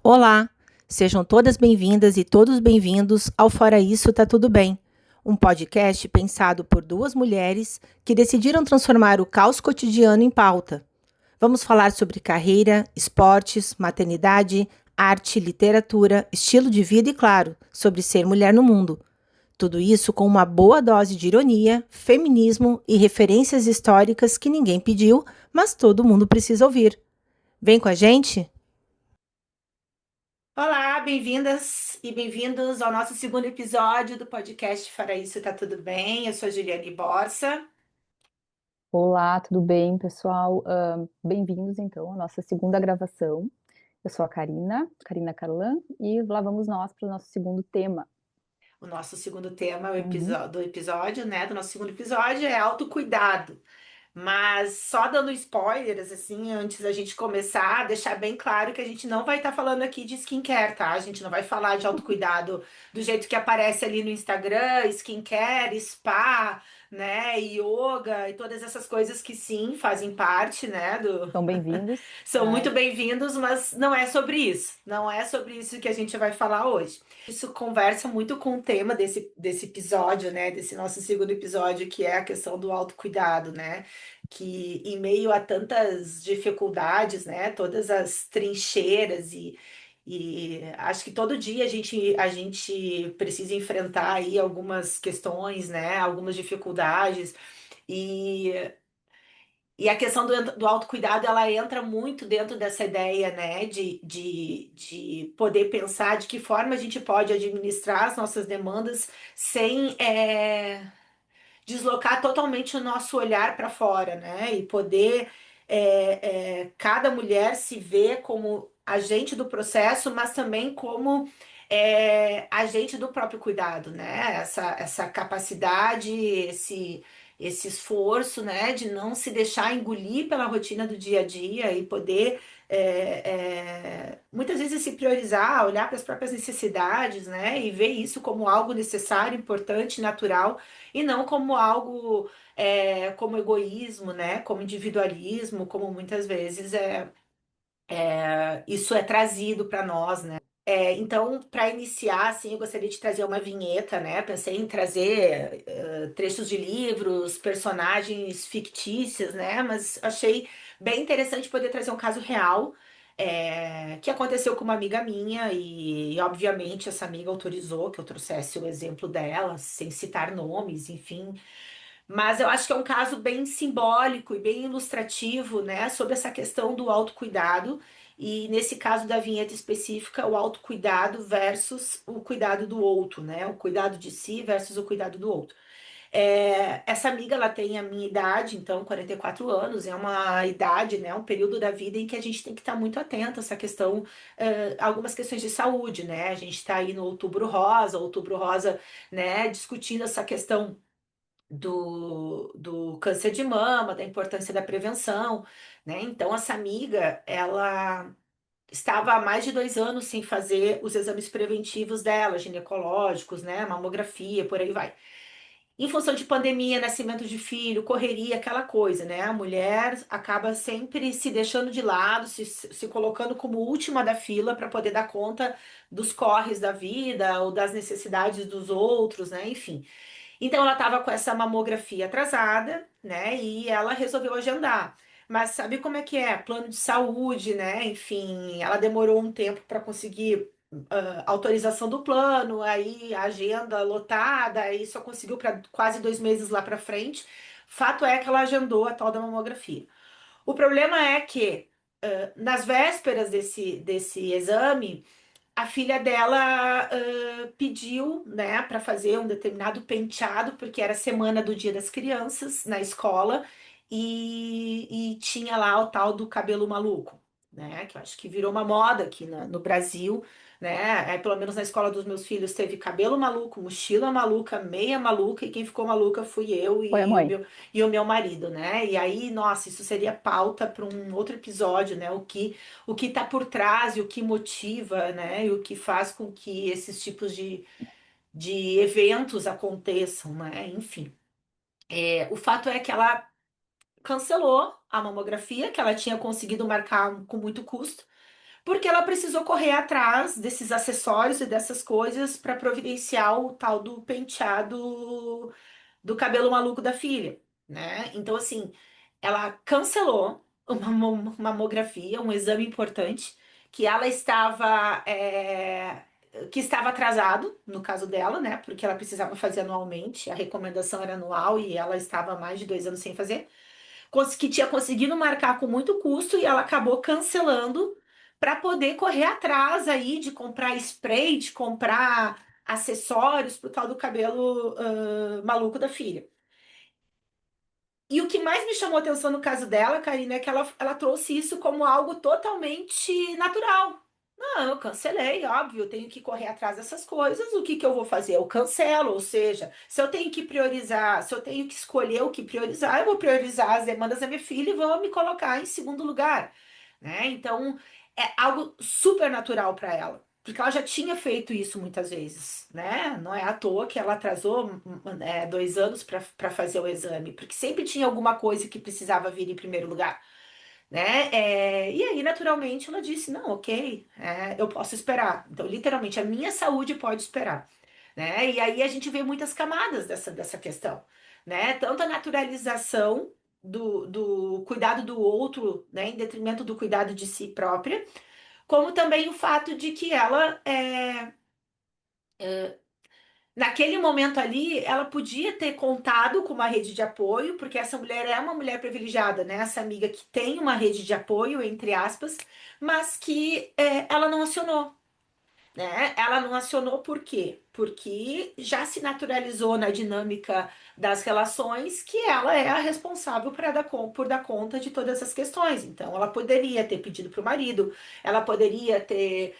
Olá, sejam todas bem-vindas e todos bem-vindos ao Fora Isso Tá Tudo Bem, um podcast pensado por duas mulheres que decidiram transformar o caos cotidiano em pauta. Vamos falar sobre carreira, esportes, maternidade, arte, literatura, estilo de vida e, claro, sobre ser mulher no mundo. Tudo isso com uma boa dose de ironia, feminismo e referências históricas que ninguém pediu, mas todo mundo precisa ouvir. Vem com a gente? Olá, bem-vindas e bem-vindos ao nosso segundo episódio do podcast Fora Isso Tá Tudo Bem. Eu sou a Juliane Borsa. Olá, tudo bem, pessoal? Bem-vindos, então, à nossa segunda gravação. Eu sou a Karina Carlan, e lá vamos nós para o nosso segundo tema. O nosso segundo tema Uhum. do episódio, né? Do nosso segundo episódio é autocuidado. Mas só dando spoilers, assim, antes da gente começar, deixar bem claro que a gente não vai estar falando aqui de skincare, tá? A gente não vai falar de autocuidado do jeito que aparece ali no Instagram, skincare, spa, né? Yoga e todas essas coisas que sim fazem parte, né? São bem-vindos, São muito mas bem-vindos, mas não é sobre isso. Não é sobre isso que a gente vai falar hoje. Isso conversa muito com o tema desse episódio, né? Desse nosso segundo episódio, que é a questão do autocuidado, né? Que em meio a tantas dificuldades, né? Todas as trincheiras e acho que todo dia a gente precisa enfrentar aí algumas questões, né? Algumas dificuldades. E e a questão do autocuidado, ela entra muito dentro dessa ideia, né, de poder pensar de que forma a gente pode administrar as nossas demandas sem deslocar totalmente o nosso olhar para fora, né, e poder cada mulher se ver como agente do processo, mas também como agente do próprio cuidado, né, essa capacidade, esse esforço, né, de não se deixar engolir pela rotina do dia a dia e poder muitas vezes se priorizar, olhar para as próprias necessidades, né, e ver isso como algo necessário, importante, natural, e não como algo como egoísmo, né, como individualismo, como muitas vezes isso é trazido para nós, né? Então, para iniciar, assim, eu gostaria de trazer uma vinheta, né? Pensei em trazer trechos de livros, personagens fictícios, né? Mas achei bem interessante poder trazer um caso real, que aconteceu com uma amiga minha e, obviamente, essa amiga autorizou que eu trouxesse o exemplo dela, sem citar nomes, enfim. Mas eu acho que é um caso bem simbólico e bem ilustrativo, né, sobre essa questão do autocuidado. E nesse caso da vinheta específica, o autocuidado versus o cuidado do outro, né? O cuidado de si versus o cuidado do outro. Essa amiga, ela tem a minha idade, então 44 anos, é uma idade, né? Um período da vida em que a gente tem que estar muito atento a essa questão, algumas questões de saúde, né? A gente está aí no Outubro Rosa, né? Discutindo essa questão do câncer de mama, da importância da prevenção, né? Então, essa amiga, ela estava há mais de 2 anos sem fazer os exames preventivos dela, ginecológicos, né? Mamografia, por aí vai. Em função de pandemia, nascimento de filho, correria, aquela coisa, né? A mulher acaba sempre se deixando de lado, se colocando como última da fila para poder dar conta dos corres da vida ou das necessidades dos outros, né? Enfim. Então ela estava com essa mamografia atrasada, né? E ela resolveu agendar. Mas sabe como é que é? Plano de saúde, né? Enfim, ela demorou um tempo para conseguir autorização do plano, aí a agenda lotada, aí só conseguiu para quase 2 meses lá para frente. Fato é que ela agendou a tal da mamografia. O problema é que nas vésperas desse exame a filha dela pediu, né, para fazer um determinado penteado, porque era semana do Dia das Crianças na escola e tinha lá o tal do cabelo maluco, né, que eu acho que virou uma moda aqui no Brasil, né, pelo menos na escola dos meus filhos teve cabelo maluco, mochila maluca, meia maluca e quem ficou maluca fui eu foi a mãe. e o meu marido, né, e aí, nossa, isso seria pauta para um outro episódio, né, o que está por trás e o que motiva, né? E o que faz com que esses tipos de eventos aconteçam, né? Enfim. O fato é que ela cancelou a mamografia, que ela tinha conseguido marcar com muito custo, porque ela precisou correr atrás desses acessórios e dessas coisas para providenciar o tal do penteado do cabelo maluco da filha, né? Então, assim, ela cancelou uma mamografia, um exame importante, que ela estava, que estava atrasado, no caso dela, né? Porque ela precisava fazer anualmente, a recomendação era anual e ela estava há mais de 2 anos sem fazer. Que tinha conseguido marcar com muito custo e ela acabou cancelando para poder correr atrás aí de comprar spray, de comprar acessórios pro tal do cabelo maluco da filha. E o que mais me chamou atenção no caso dela, Karina, é que ela trouxe isso como algo totalmente natural. Não, eu cancelei, óbvio, eu tenho que correr atrás dessas coisas. O que que eu vou fazer? Eu cancelo, ou seja, se eu tenho que priorizar, se eu tenho que escolher o que priorizar, eu vou priorizar as demandas da minha filha e vou me colocar em segundo lugar, né? Então, é algo super natural para ela, porque ela já tinha feito isso muitas vezes, né? Não é à toa que ela atrasou 2 anos para fazer o exame, porque sempre tinha alguma coisa que precisava vir em primeiro lugar, né? E aí, naturalmente, ela disse: não, ok, eu posso esperar. Então, literalmente, a minha saúde pode esperar, né? E aí a gente vê muitas camadas dessa questão, né? Tanto a naturalização do cuidado do outro, né, em detrimento do cuidado de si própria, como também o fato de que ela naquele momento ali, ela podia ter contado com uma rede de apoio, porque essa mulher é uma mulher privilegiada, né? Essa amiga que tem uma rede de apoio, entre aspas, mas que ela não acionou, né? Ela não acionou por quê? Porque já se naturalizou na dinâmica das relações que ela é a responsável por dar conta de todas essas questões. Então, ela poderia ter pedido para o marido, ela poderia ter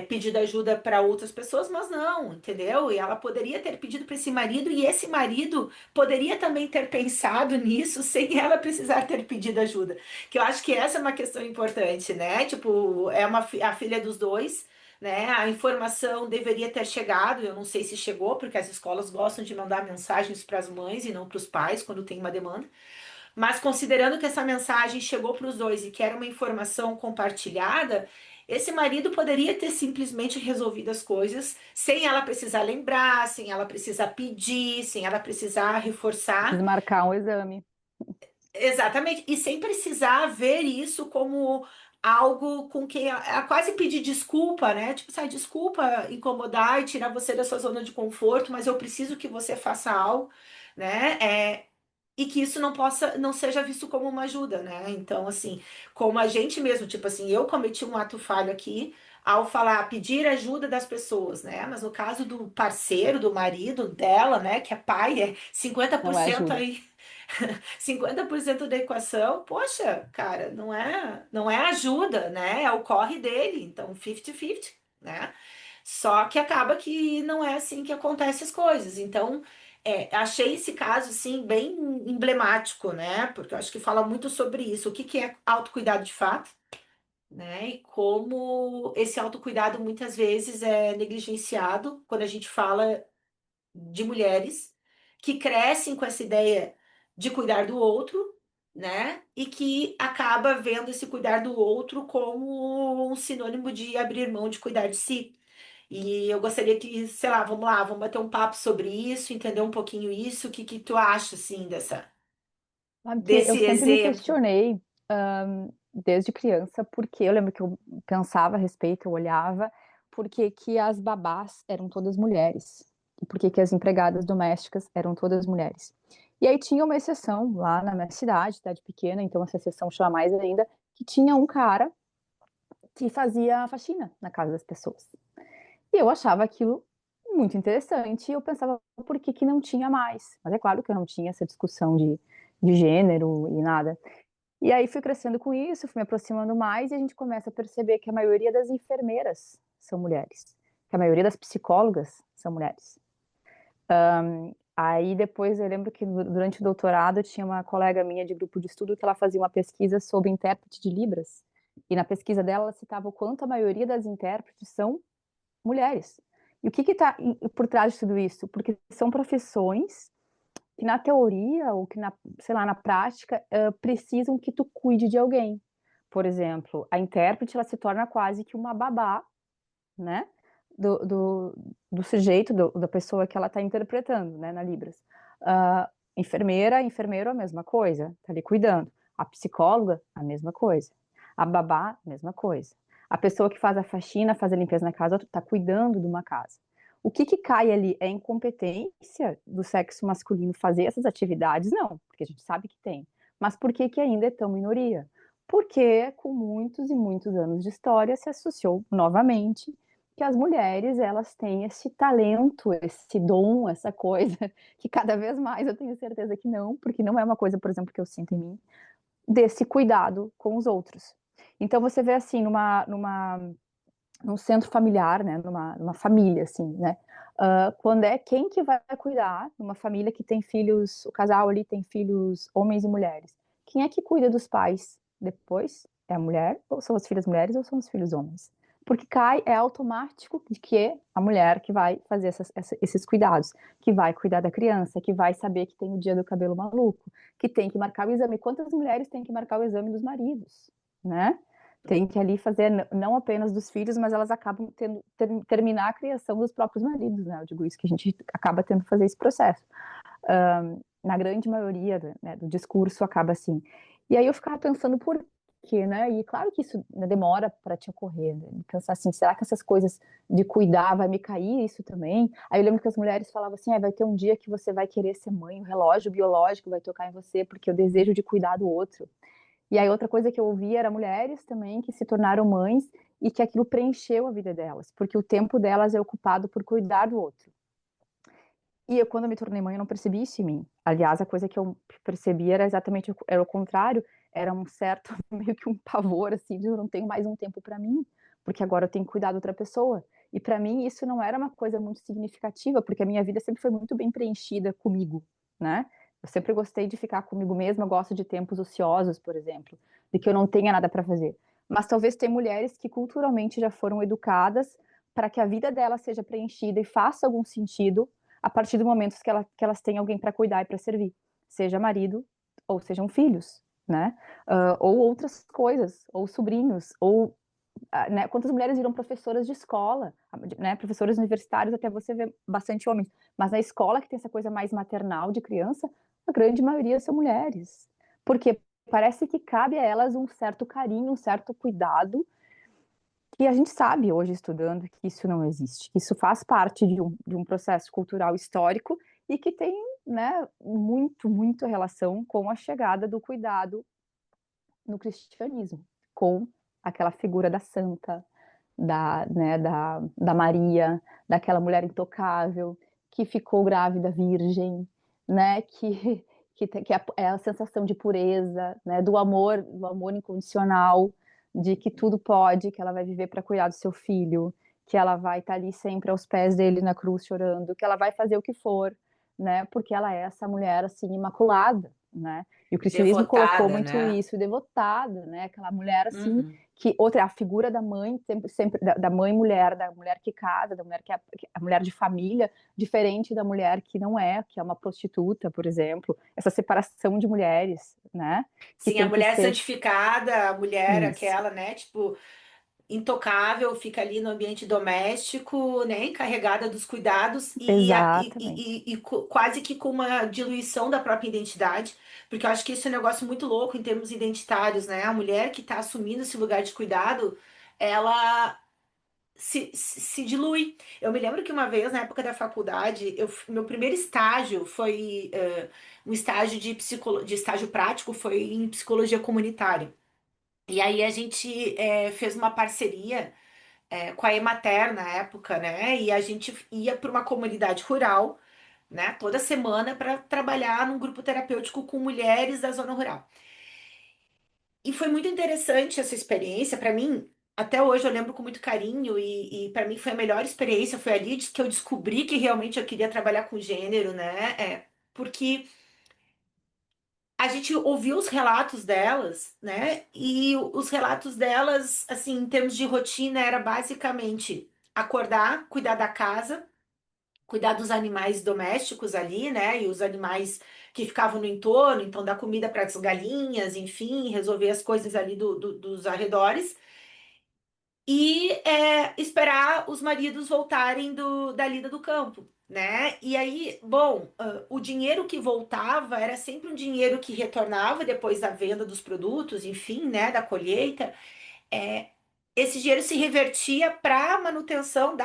pedido ajuda para outras pessoas, mas não, entendeu? E ela poderia ter pedido para esse marido, e esse marido poderia também ter pensado nisso sem ela precisar ter pedido ajuda. Que eu acho que essa é uma questão importante, né? Tipo, a filha dos dois, né? A informação deveria ter chegado, eu não sei se chegou, porque as escolas gostam de mandar mensagens para as mães e não para os pais quando tem uma demanda. Mas considerando que essa mensagem chegou para os dois e que era uma informação compartilhada, esse marido poderia ter simplesmente resolvido as coisas sem ela precisar lembrar, sem ela precisar pedir, sem ela precisar reforçar. Desmarcar um exame. Exatamente, e sem precisar ver isso como algo com que ela quase pedir desculpa, né? Tipo, sai, desculpa incomodar e tirar você da sua zona de conforto, mas eu preciso que você faça algo, né? E que isso não seja visto como uma ajuda, né? Então, assim, como a gente mesmo, tipo assim, eu cometi um ato falho aqui ao falar, pedir ajuda das pessoas, né? Mas no caso do parceiro, do marido dela, né, que é pai, é cinquenta por Não é cento ajuda. aí 50% da equação, poxa, cara, não é ajuda, né? É o corre dele, então 50-50, né? Só que acaba que não é assim que acontecem as coisas. Então, achei esse caso, assim, bem emblemático, né? Porque eu acho que fala muito sobre isso. O que que é autocuidado de fato, né? E como esse autocuidado muitas vezes é negligenciado quando a gente fala de mulheres que crescem com essa ideia de cuidar do outro, né? E que acaba vendo esse cuidar do outro como um sinônimo de abrir mão de cuidar de si. E eu gostaria que, sei lá, vamos lá, vamos bater um papo sobre isso, entender um pouquinho isso. O que que tu acha, assim, Sabe que eu desse sempre me exemplo? questionei, desde criança, porque eu lembro que eu pensava a respeito, eu olhava, por que que as babás eram todas mulheres, e por que que as empregadas domésticas eram todas mulheres. E aí tinha uma exceção lá na minha cidade, cidade pequena, então essa exceção chama mais ainda, que tinha um cara que fazia faxina na casa das pessoas. E eu achava aquilo muito interessante, e eu pensava, por que que não tinha mais? Mas é claro que eu não tinha essa discussão de gênero e nada. E aí fui crescendo com isso, fui me aproximando mais e a gente começa a perceber que a maioria das enfermeiras são mulheres, que a maioria das psicólogas são mulheres. Aí depois eu lembro que durante o doutorado tinha uma colega minha de grupo de estudo que ela fazia uma pesquisa sobre intérprete de Libras. E na pesquisa dela ela citava o quanto a maioria das intérpretes são mulheres. E o que está por trás de tudo isso? Porque são profissões que na teoria ou que na, sei lá, na prática, precisam que tu cuide de alguém. por exemplo, a intérprete ela se torna quase que uma babá, né, do do do sujeito, da pessoa que ela está interpretando, né, na Libras. Hã, enfermeira, enfermeiro, a mesma coisa, tá ali cuidando. A psicóloga, a mesma coisa. A babá, mesma coisa. A pessoa que faz a faxina, faz a limpeza na casa, tá cuidando de uma casa. O que que cai ali? É incompetência do sexo masculino fazer essas atividades? Não, porque a gente sabe que tem. Mas por que que ainda é tão minoria? Porque com muitos e muitos anos de história se associou novamente que as mulheres elas têm esse talento, esse dom, essa coisa que cada vez mais eu tenho certeza que não, porque não é uma coisa, por exemplo, que eu sinto em mim, desse cuidado com os outros. Então você vê assim num centro familiar, né, numa família assim, né, quando é quem que vai cuidar numa família que tem filhos, o casal ali tem filhos homens e mulheres. Quem é que cuida dos pais depois? É a mulher ou são as filhas mulheres ou são os filhos homens? Porque cai é automático de que é a mulher que vai fazer esses cuidados, que vai cuidar da criança, que vai saber que tem o dia do cabelo maluco, que tem que marcar o exame. Quantas mulheres têm que marcar o exame dos maridos, né? Tem que ali fazer não apenas dos filhos, mas elas acabam tendo terminar a criação dos próprios maridos, né, eu digo isso, que a gente acaba tendo que fazer esse processo. Na grande maioria né, do discurso acaba assim. E aí eu ficava pensando por quê, né, e claro que isso, né, demora para te ocorrer, né, pensar assim, será que essas coisas de cuidar vai me cair isso também? Aí eu lembro que as mulheres falavam assim: vai ter um dia que você vai querer ser mãe, o relógio biológico vai tocar em você, porque o desejo de cuidar do outro. E aí outra coisa que eu ouvi era mulheres também que se tornaram mães e que aquilo preencheu a vida delas, porque o tempo delas é ocupado por cuidar do outro. E eu, quando eu me tornei mãe, eu não percebi isso em mim. Aliás, a coisa que eu percebi era exatamente era o contrário, era um certo meio que um pavor, assim, de eu não tenho mais um tempo para mim, porque agora eu tenho que cuidar de outra pessoa. E para mim isso não era uma coisa muito significativa, porque a minha vida sempre foi muito bem preenchida comigo, né. Eu sempre gostei de ficar comigo mesma, eu gosto de tempos ociosos, por exemplo, de que eu não tenha nada para fazer. Mas talvez tem mulheres que culturalmente já foram educadas para que a vida delas seja preenchida e faça algum sentido a partir do momento que elas têm alguém para cuidar e para servir, seja marido ou sejam filhos, né? Ou outras coisas, ou sobrinhos, ou né, quantas mulheres viram professoras de escola, né, professores universitários, até você vê bastante homens, mas na escola que tem essa coisa mais maternal de criança, a grande maioria são mulheres, porque parece que cabe a elas um certo carinho, um certo cuidado, que a gente sabe hoje estudando que isso não existe, que isso faz parte de um processo cultural histórico e que tem, né, muito relação com a chegada do cuidado no cristianismo, com aquela figura da santa, da Maria, daquela mulher intocável que ficou grávida virgem, né, que é a sensação de pureza, né, do amor incondicional, de que tudo pode, que ela vai viver para cuidar do seu filho, que ela vai estar ali sempre aos pés dele na cruz chorando, que ela vai fazer o que for, né, porque ela é essa mulher assim imaculada, né? E o cristianismo colocou Devotada, muito né? isso, devotada, né? Aquela mulher assim Uhum. que outra a figura da mãe sempre da mãe mulher, da mulher que casa, da mulher que é a mulher de família, diferente da mulher que não é, que é uma prostituta, por exemplo, essa separação de mulheres, né? Que Sim, a tem que mulher ser santificada, a mulher isso, aquela, né? Tipo, intocável, fica ali no ambiente doméstico, né, encarregada dos cuidados exatamente. quase que com uma diluição da própria identidade, porque eu acho que isso é um negócio muito louco em termos identitários, né? A mulher que está assumindo esse lugar de cuidado, ela se dilui. Eu me lembro que uma vez, na época da faculdade, meu primeiro estágio foi um estágio de estágio prático, foi em psicologia comunitária. E aí a gente fez uma parceria com a Emater na época, né? E a gente ia para uma comunidade rural, né? Toda semana para trabalhar num grupo terapêutico com mulheres da zona rural. E foi muito interessante essa experiência para mim. Até hoje eu lembro com muito carinho e para mim foi a melhor experiência. Foi ali que eu descobri que realmente eu queria trabalhar com gênero, né? Porque a gente ouviu os relatos delas, né? E os relatos delas, assim, em termos de rotina, era basicamente acordar, cuidar da casa, cuidar dos animais domésticos ali, né? E os animais que ficavam no entorno, então dar comida para as galinhas, enfim, resolver as coisas ali dos arredores. E esperar os maridos voltarem da lida do campo, né? E aí, bom, o dinheiro que voltava era sempre um dinheiro que retornava depois da venda dos produtos, enfim, né? Da colheita. É, esse dinheiro se revertia para a manutenção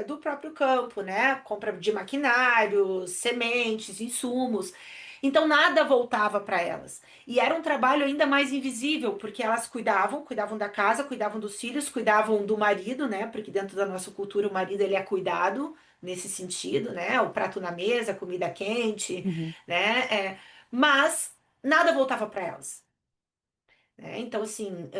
do próprio campo, né? Compra de maquinários, sementes, insumos. Então nada voltava para elas. E era um trabalho ainda mais invisível, porque elas cuidavam da casa, cuidavam dos filhos, cuidavam do marido, né? Porque dentro da nossa cultura o marido ele é cuidado nesse sentido, né? O prato na mesa, a comida quente, Uhum. né? Mas nada voltava para elas, né? Então, assim,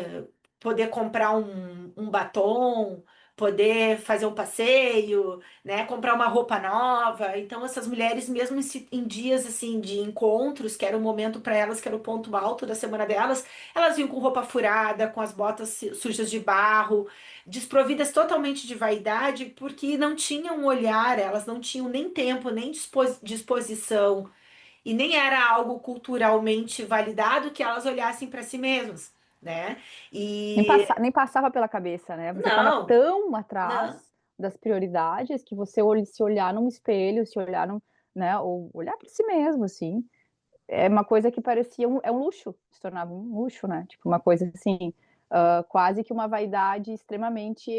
poder comprar um batom, poder fazer um passeio, né? Comprar uma roupa nova. Então, essas mulheres, mesmo em dias, assim, de encontros, que era o momento para elas, que era o ponto alto da semana delas, elas vinham com roupa furada, com as botas sujas de barro, desprovidas totalmente de vaidade, porque não tinham um olhar, elas não tinham nem tempo, nem disposição e nem era algo culturalmente validado que elas olhassem para si mesmas, né? E Nem passava pela cabeça, né? Você estava não, tão não, atrás das prioridades que você se olhar num espelho, se olhar num, né? Ou olhar para si mesmo, assim, é uma coisa que parecia é um luxo, se tornava um luxo, né? Tipo, uma coisa assim, quase que uma vaidade extremamente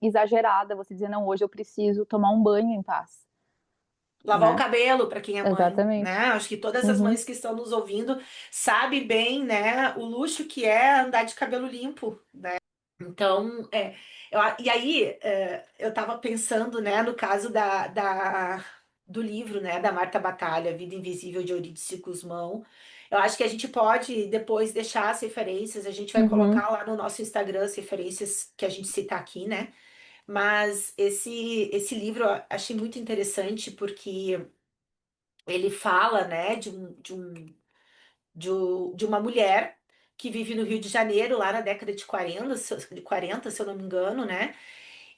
exagerada. Você dizer, não, hoje eu preciso tomar um banho em paz, lavar o né? cabelo para quem é mãe, né? Exatamente. Acho que todas as Uhum, mães que estão nos ouvindo sabem bem, né, o luxo que é andar de cabelo limpo. Então, e aí, eu estava pensando, né, no caso do livro, né, da Marta Batalha, Vida Invisível de Eurídice Gusmão. Eu acho que a gente pode depois deixar as referências, a gente vai uhum. colocar lá no nosso Instagram as referências que a gente cita aqui, né? Mas esse livro eu achei muito interessante porque ele fala, né, de uma mulher que vive no Rio de Janeiro, lá na década de 40, se eu não me engano, né?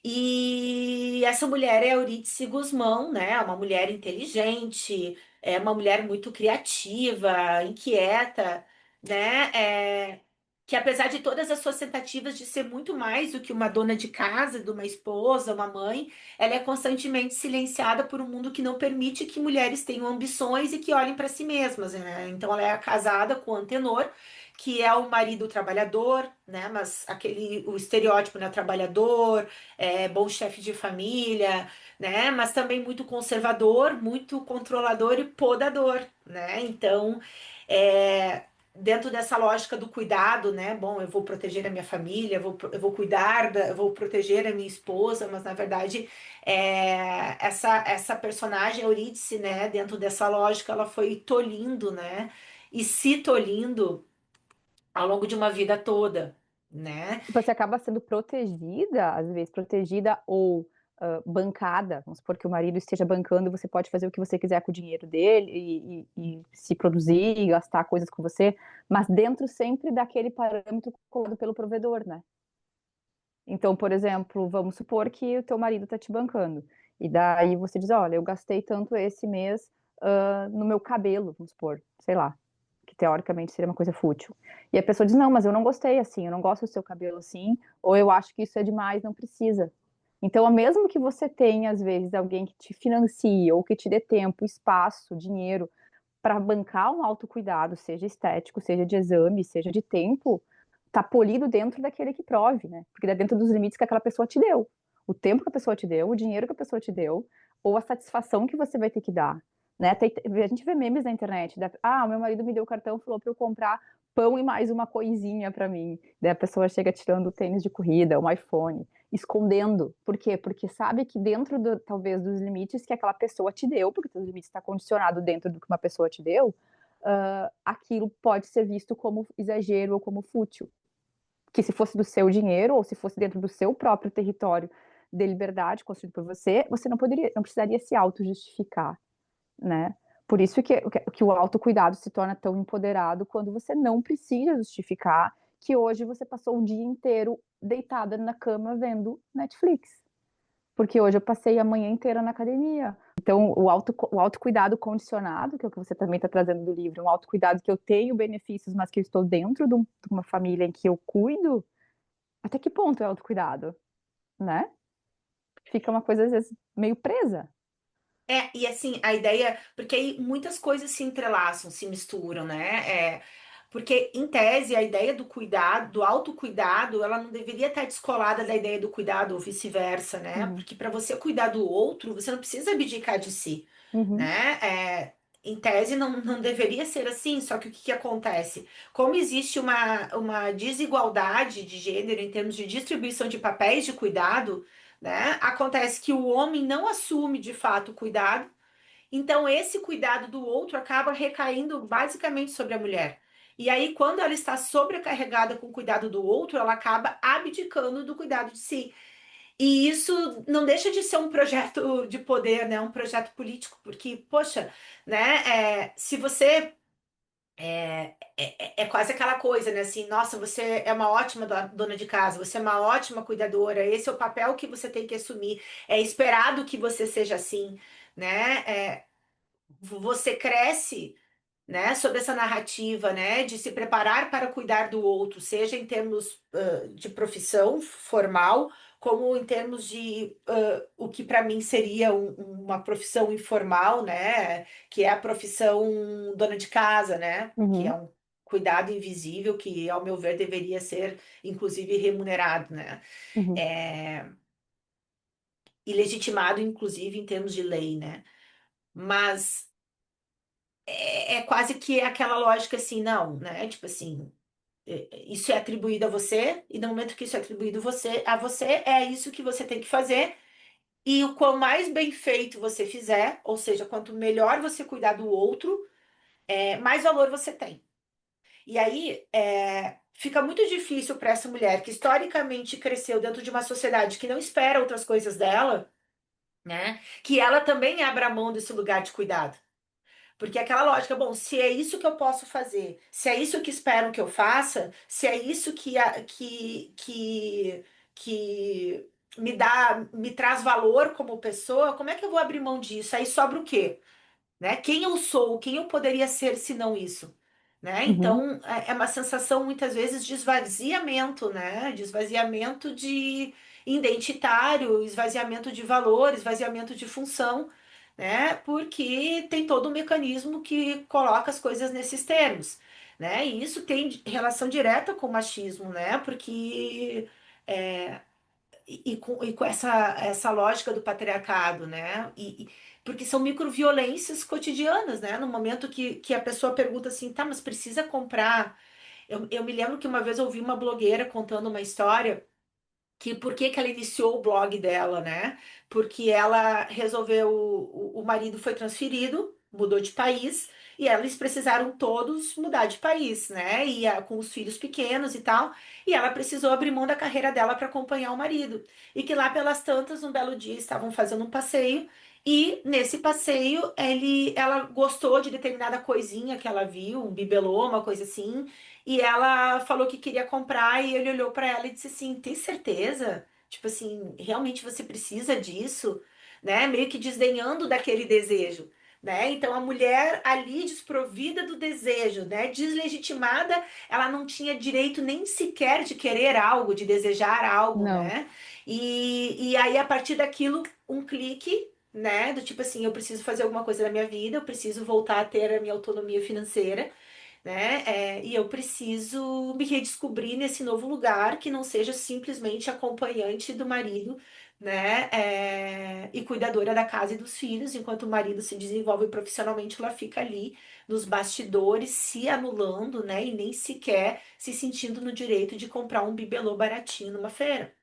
E essa mulher é Eurídice Gusmão, né? É uma mulher inteligente, é uma mulher muito criativa, inquieta, né? Que apesar de todas as suas tentativas de ser muito mais do que uma dona de casa, de uma esposa, uma mãe, ela é constantemente silenciada por um mundo que não permite que mulheres tenham ambições e que olhem para si mesmas, né? Então ela é casada com o Antenor, que é o marido trabalhador, né? Mas o estereótipo, né? Trabalhador, bom chefe de família, né? Mas também muito conservador, muito controlador e podador, né? Então, dentro dessa lógica do cuidado, né? Bom, eu vou proteger a minha família, eu vou cuidar, eu vou proteger a minha esposa, mas na verdade, essa personagem, Eurídice, né? Dentro dessa lógica, ela foi tolhindo, né? E se tolhindo ao longo de uma vida toda, né? Você acaba sendo protegida, às vezes protegida ou bancada, vamos supor que o marido esteja bancando, você pode fazer o que você quiser com o dinheiro dele e se produzir e gastar coisas com você, mas dentro sempre daquele parâmetro colocado pelo provedor, né? Então, por exemplo, vamos supor que o teu marido está te bancando, e daí você diz, olha, eu gastei tanto esse mês no meu cabelo, vamos supor, sei lá, que teoricamente seria uma coisa fútil. E a pessoa diz, não, mas eu não gostei assim, eu não gosto do seu cabelo assim, ou eu acho que isso é demais, não precisa. Então, mesmo que você tenha, às vezes, alguém que te financie, ou que te dê tempo, espaço, dinheiro, para bancar um autocuidado, seja estético, seja de exame, seja de tempo, tá polido dentro daquele que prove, né? Porque dá dentro dos limites que aquela pessoa te deu. O tempo que a pessoa te deu, o dinheiro que a pessoa te deu, ou a satisfação que você vai ter que dar. Né? A gente vê memes na internet. O meu marido me deu o cartão e falou para eu comprar pão e mais uma coisinha para mim. Daí a pessoa chega tirando o tênis de corrida, um iPhone, escondendo. Por quê? Porque sabe que dentro, talvez, dos limites que aquela pessoa te deu, porque os limites está condicionado dentro do que uma pessoa te deu, aquilo pode ser visto como exagero ou como fútil. Que se fosse do seu dinheiro ou se fosse dentro do seu próprio território de liberdade construído por você, você não precisaria se auto-justificar, né? Por isso que o autocuidado se torna tão empoderado quando você não precisa justificar que hoje você passou o dia inteiro deitada na cama vendo Netflix. Porque hoje eu passei a manhã inteira na academia. Então, o autocuidado condicionado, que é o que você também está trazendo do livro, um autocuidado que eu tenho benefícios, mas que eu estou dentro de uma família em que eu cuido, até que ponto é autocuidado, né? Fica uma coisa, às vezes, meio presa. E assim, a ideia, porque aí muitas coisas se entrelaçam, se misturam, né? Porque, em tese, a ideia do cuidado, do autocuidado, ela não deveria estar descolada da ideia do cuidado ou vice-versa, né? Uhum, Porque para você cuidar do outro, você não precisa abdicar de si, uhum, né? Em tese, não deveria ser assim, só que o que que acontece? Como existe uma desigualdade de gênero em termos de distribuição de papéis de cuidado, né? Acontece que o homem não assume de fato o cuidado, então esse cuidado do outro acaba recaindo basicamente sobre a mulher. E aí, quando ela está sobrecarregada com o cuidado do outro, ela acaba abdicando do cuidado de si. E isso não deixa de ser um projeto de poder, né? Um projeto político, porque, poxa, né? Se você é quase aquela coisa, né? Assim, nossa, você é uma ótima dona de casa, você é uma ótima cuidadora, esse é o papel que você tem que assumir, é esperado que você seja assim, né? Você cresce, né, sobre essa narrativa, né, de se preparar para cuidar do outro, seja em termos de profissão formal, como em termos de o que para mim seria uma profissão informal, né, que é a profissão dona de casa, né, que é uhum, um cuidado invisível que, ao meu ver, deveria ser, inclusive, remunerado, né, uhum, é, e legitimado, inclusive, em termos de lei, né, mas é quase que aquela lógica assim, não, né? Tipo assim, isso é atribuído a você, e no momento que isso é atribuído a você, é isso que você tem que fazer. E o quanto mais bem feito você fizer, ou seja, quanto melhor você cuidar do outro, mais valor você tem. E aí fica muito difícil para essa mulher que historicamente cresceu dentro de uma sociedade que não espera outras coisas dela, né? Que ela também abra mão desse lugar de cuidado. Porque aquela lógica, bom, se é isso que eu posso fazer, se é isso que esperam que eu faça, se é isso que me traz valor como pessoa, como é que eu vou abrir mão disso? Aí sobra o quê? Né? Quem eu sou, quem eu poderia ser se não isso, né? uhum, Então é uma sensação muitas vezes de esvaziamento, né? De esvaziamento de identitário, esvaziamento de valor, esvaziamento de função, né? Porque tem todo um mecanismo que coloca as coisas nesses termos, né? E isso tem relação direta com o machismo, né? Porque com essa lógica do patriarcado, né? Porque são microviolências cotidianas, né? No momento que a pessoa pergunta assim, tá, mas precisa comprar. Eu me lembro que uma vez eu ouvi uma blogueira contando uma história que por que que ela iniciou o blog dela, né? Porque ela resolveu, o marido foi transferido, mudou de país, e eles precisaram todos mudar de país, né? Com os filhos pequenos e tal, e ela precisou abrir mão da carreira dela para acompanhar o marido. E que lá pelas tantas, um belo dia, estavam fazendo um passeio. E nesse passeio, ela gostou de determinada coisinha que ela viu, um bibelô, uma coisa assim, e ela falou que queria comprar e ele olhou para ela e disse assim: "Tem certeza? Tipo assim, realmente você precisa disso?", né? Meio que desdenhando daquele desejo, né? Então a mulher ali desprovida do desejo, né? Deslegitimada, ela não tinha direito nem sequer de querer algo, de desejar algo, não. né? E aí a partir daquilo um clique, né? Do tipo assim, eu preciso fazer alguma coisa na minha vida, eu preciso voltar a ter a minha autonomia financeira, né? E eu preciso me redescobrir nesse novo lugar que não seja simplesmente acompanhante do marido, né? E cuidadora da casa e dos filhos, enquanto o marido se desenvolve profissionalmente, ela fica ali nos bastidores, se anulando, né? E nem sequer se sentindo no direito de comprar um bibelô baratinho numa feira.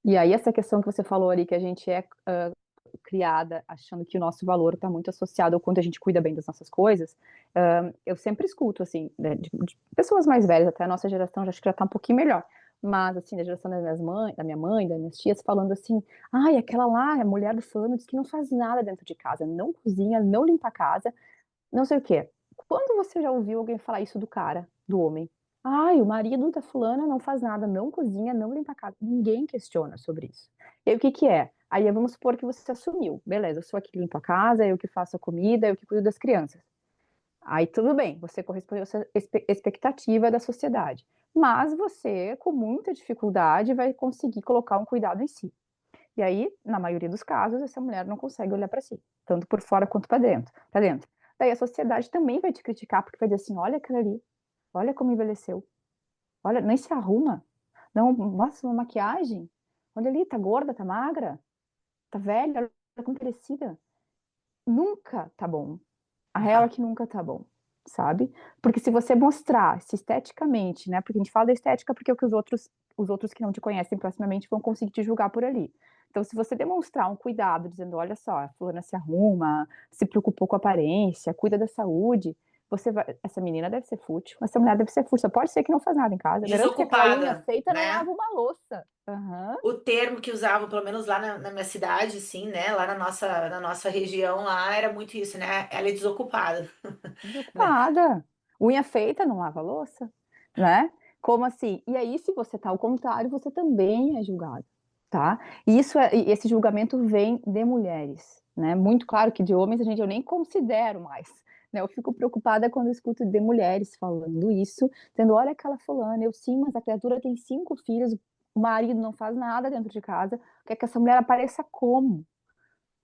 E aí essa questão que você falou ali, que a gente é criada achando que o nosso valor está muito associado ao quanto a gente cuida bem das nossas coisas, eu sempre escuto, assim, né, de pessoas mais velhas, até a nossa geração, já acho que já está um pouquinho melhor, mas, assim, da geração da minha mãe, das minhas tias, falando assim, ai, aquela lá, a mulher do fulano, diz que não faz nada dentro de casa, não cozinha, não limpa a casa, não sei o quê. Quando você já ouviu alguém falar isso do cara, do homem? Ai, o marido da fulana não faz nada, não cozinha, não limpa a casa. Ninguém questiona sobre isso. E aí, o que que é? Aí vamos supor que você assumiu. Beleza, eu sou aqui que limpo a casa, eu que faço a comida, eu que cuido das crianças. Aí tudo bem, você correspondeu a essa expectativa da sociedade. Mas você, com muita dificuldade, vai conseguir colocar um cuidado em si. E aí, na maioria dos casos, essa mulher não consegue olhar para si, tanto por fora quanto para dentro, para dentro. Daí a sociedade também vai te criticar, porque vai dizer assim: olha aquela ali, olha como envelheceu, olha, nem se arruma, não, nossa, uma maquiagem, olha ali, tá gorda, tá magra, tá velha, olha como crescida. Nunca tá bom. A real é Aham. que nunca tá bom, sabe? Porque se você mostrar se esteticamente, né? Porque a gente fala da estética porque é o que os outros que não te conhecem proximamente vão conseguir te julgar por ali. Então, se você demonstrar um cuidado, dizendo, olha só, a fulana se arruma, se preocupou com a aparência, cuida da saúde, você vai, essa menina deve ser fútil, essa mulher deve ser fútil, só pode ser que não faz nada em casa. Eu garanto que aquela unha Desocupada, feita não né? lava uma louça. Aham. O termo que usavam, pelo menos lá na minha cidade, assim, né? Lá na nossa região, lá era muito isso, né? Ela é desocupada, né? Desocupada. Unha feita não lava louça, né? Como assim? E aí, se você tá ao contrário, você também é julgado, tá? E esse julgamento vem de mulheres, né? Muito claro que de homens eu nem considero mais, né? Eu fico preocupada quando eu escuto de mulheres falando isso, dizendo, olha aquela fulana, eu sim, mas a criatura tem 5 filhos, o marido não faz nada dentro de casa, quer que essa mulher apareça como?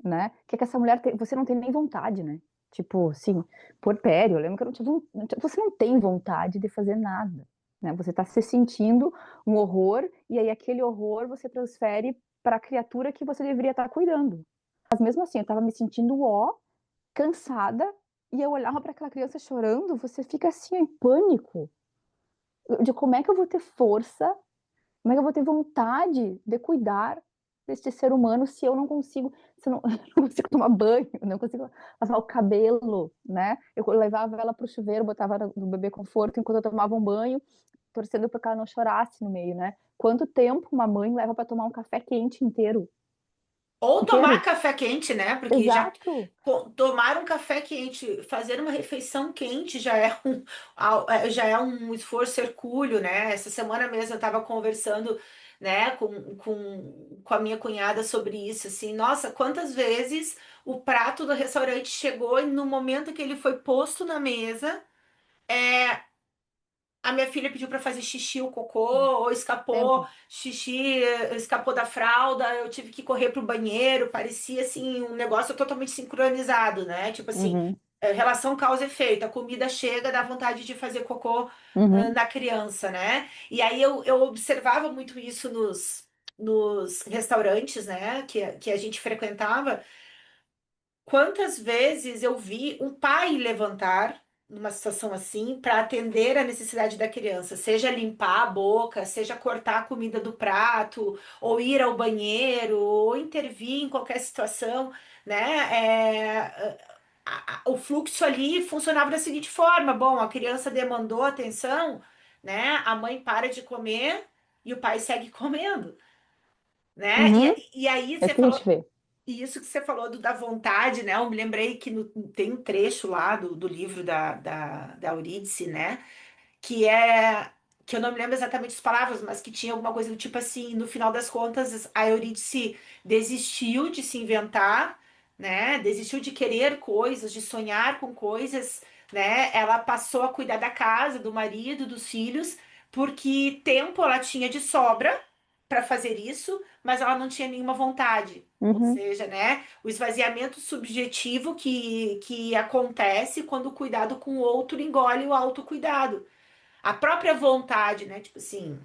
Né? Que essa mulher você não tem nem vontade, né? Tipo, assim, puerpério, eu lembro que eu não tinha você não tem vontade de fazer nada, né? Você tá se sentindo um horror e aí aquele horror você transfere para a criatura que você deveria estar cuidando. Mas mesmo assim, eu tava me sentindo cansada, e eu olhava para aquela criança chorando, você fica assim em pânico de como é que eu vou ter força, como é que eu vou ter vontade de cuidar deste ser humano se eu não consigo, se eu não, não consigo tomar banho, não consigo lavar o cabelo, né? Eu levava ela para o chuveiro, botava no bebê conforto enquanto eu tomava um banho, torcendo para que ela não chorasse no meio, né? Quanto tempo uma mãe leva para tomar um café quente inteiro? Ou tomar Inteiro. café quente, né? Porque já Exato. tomar um café quente, fazer uma refeição quente já é um esforço hercúleo, né? Essa semana mesmo eu estava conversando, né, com a minha cunhada sobre isso, assim, nossa, quantas vezes o prato do restaurante chegou e no momento que ele foi posto na mesa, a minha filha pediu para fazer xixi ou cocô, ou escapou, Tempo. xixi, escapou da fralda, eu tive que correr pro banheiro, parecia assim um negócio totalmente sincronizado, né? Tipo assim, Uhum. relação causa e efeito, a comida chega, dá vontade de fazer cocô, Uhum. na criança, né? E aí eu observava muito isso nos restaurantes, né, que a gente frequentava. Quantas vezes eu vi um pai levantar numa situação assim para atender a necessidade da criança, seja limpar a boca, seja cortar a comida do prato, ou ir ao banheiro, ou intervir em qualquer situação, né? O fluxo ali funcionava da seguinte forma: bom, a criança demandou atenção, né? A mãe para de comer e o pai segue comendo, né? Uhum. E aí É você isso que a falou. gente vê. E isso que você falou da vontade, né? Eu me lembrei que tem um trecho lá do livro da Eurídice, né? Que é. Que eu não me lembro exatamente as palavras, mas que tinha alguma coisa do tipo assim: no final das contas, a Eurídice desistiu de se inventar, né? Desistiu de querer coisas, de sonhar com coisas, né? Ela passou a cuidar da casa, do marido, dos filhos, porque tempo ela tinha de sobra para fazer isso, mas ela não tinha nenhuma vontade. Ou Uhum. seja, né, o esvaziamento subjetivo que acontece quando o cuidado com o outro engole o autocuidado. A própria vontade, né? Tipo assim,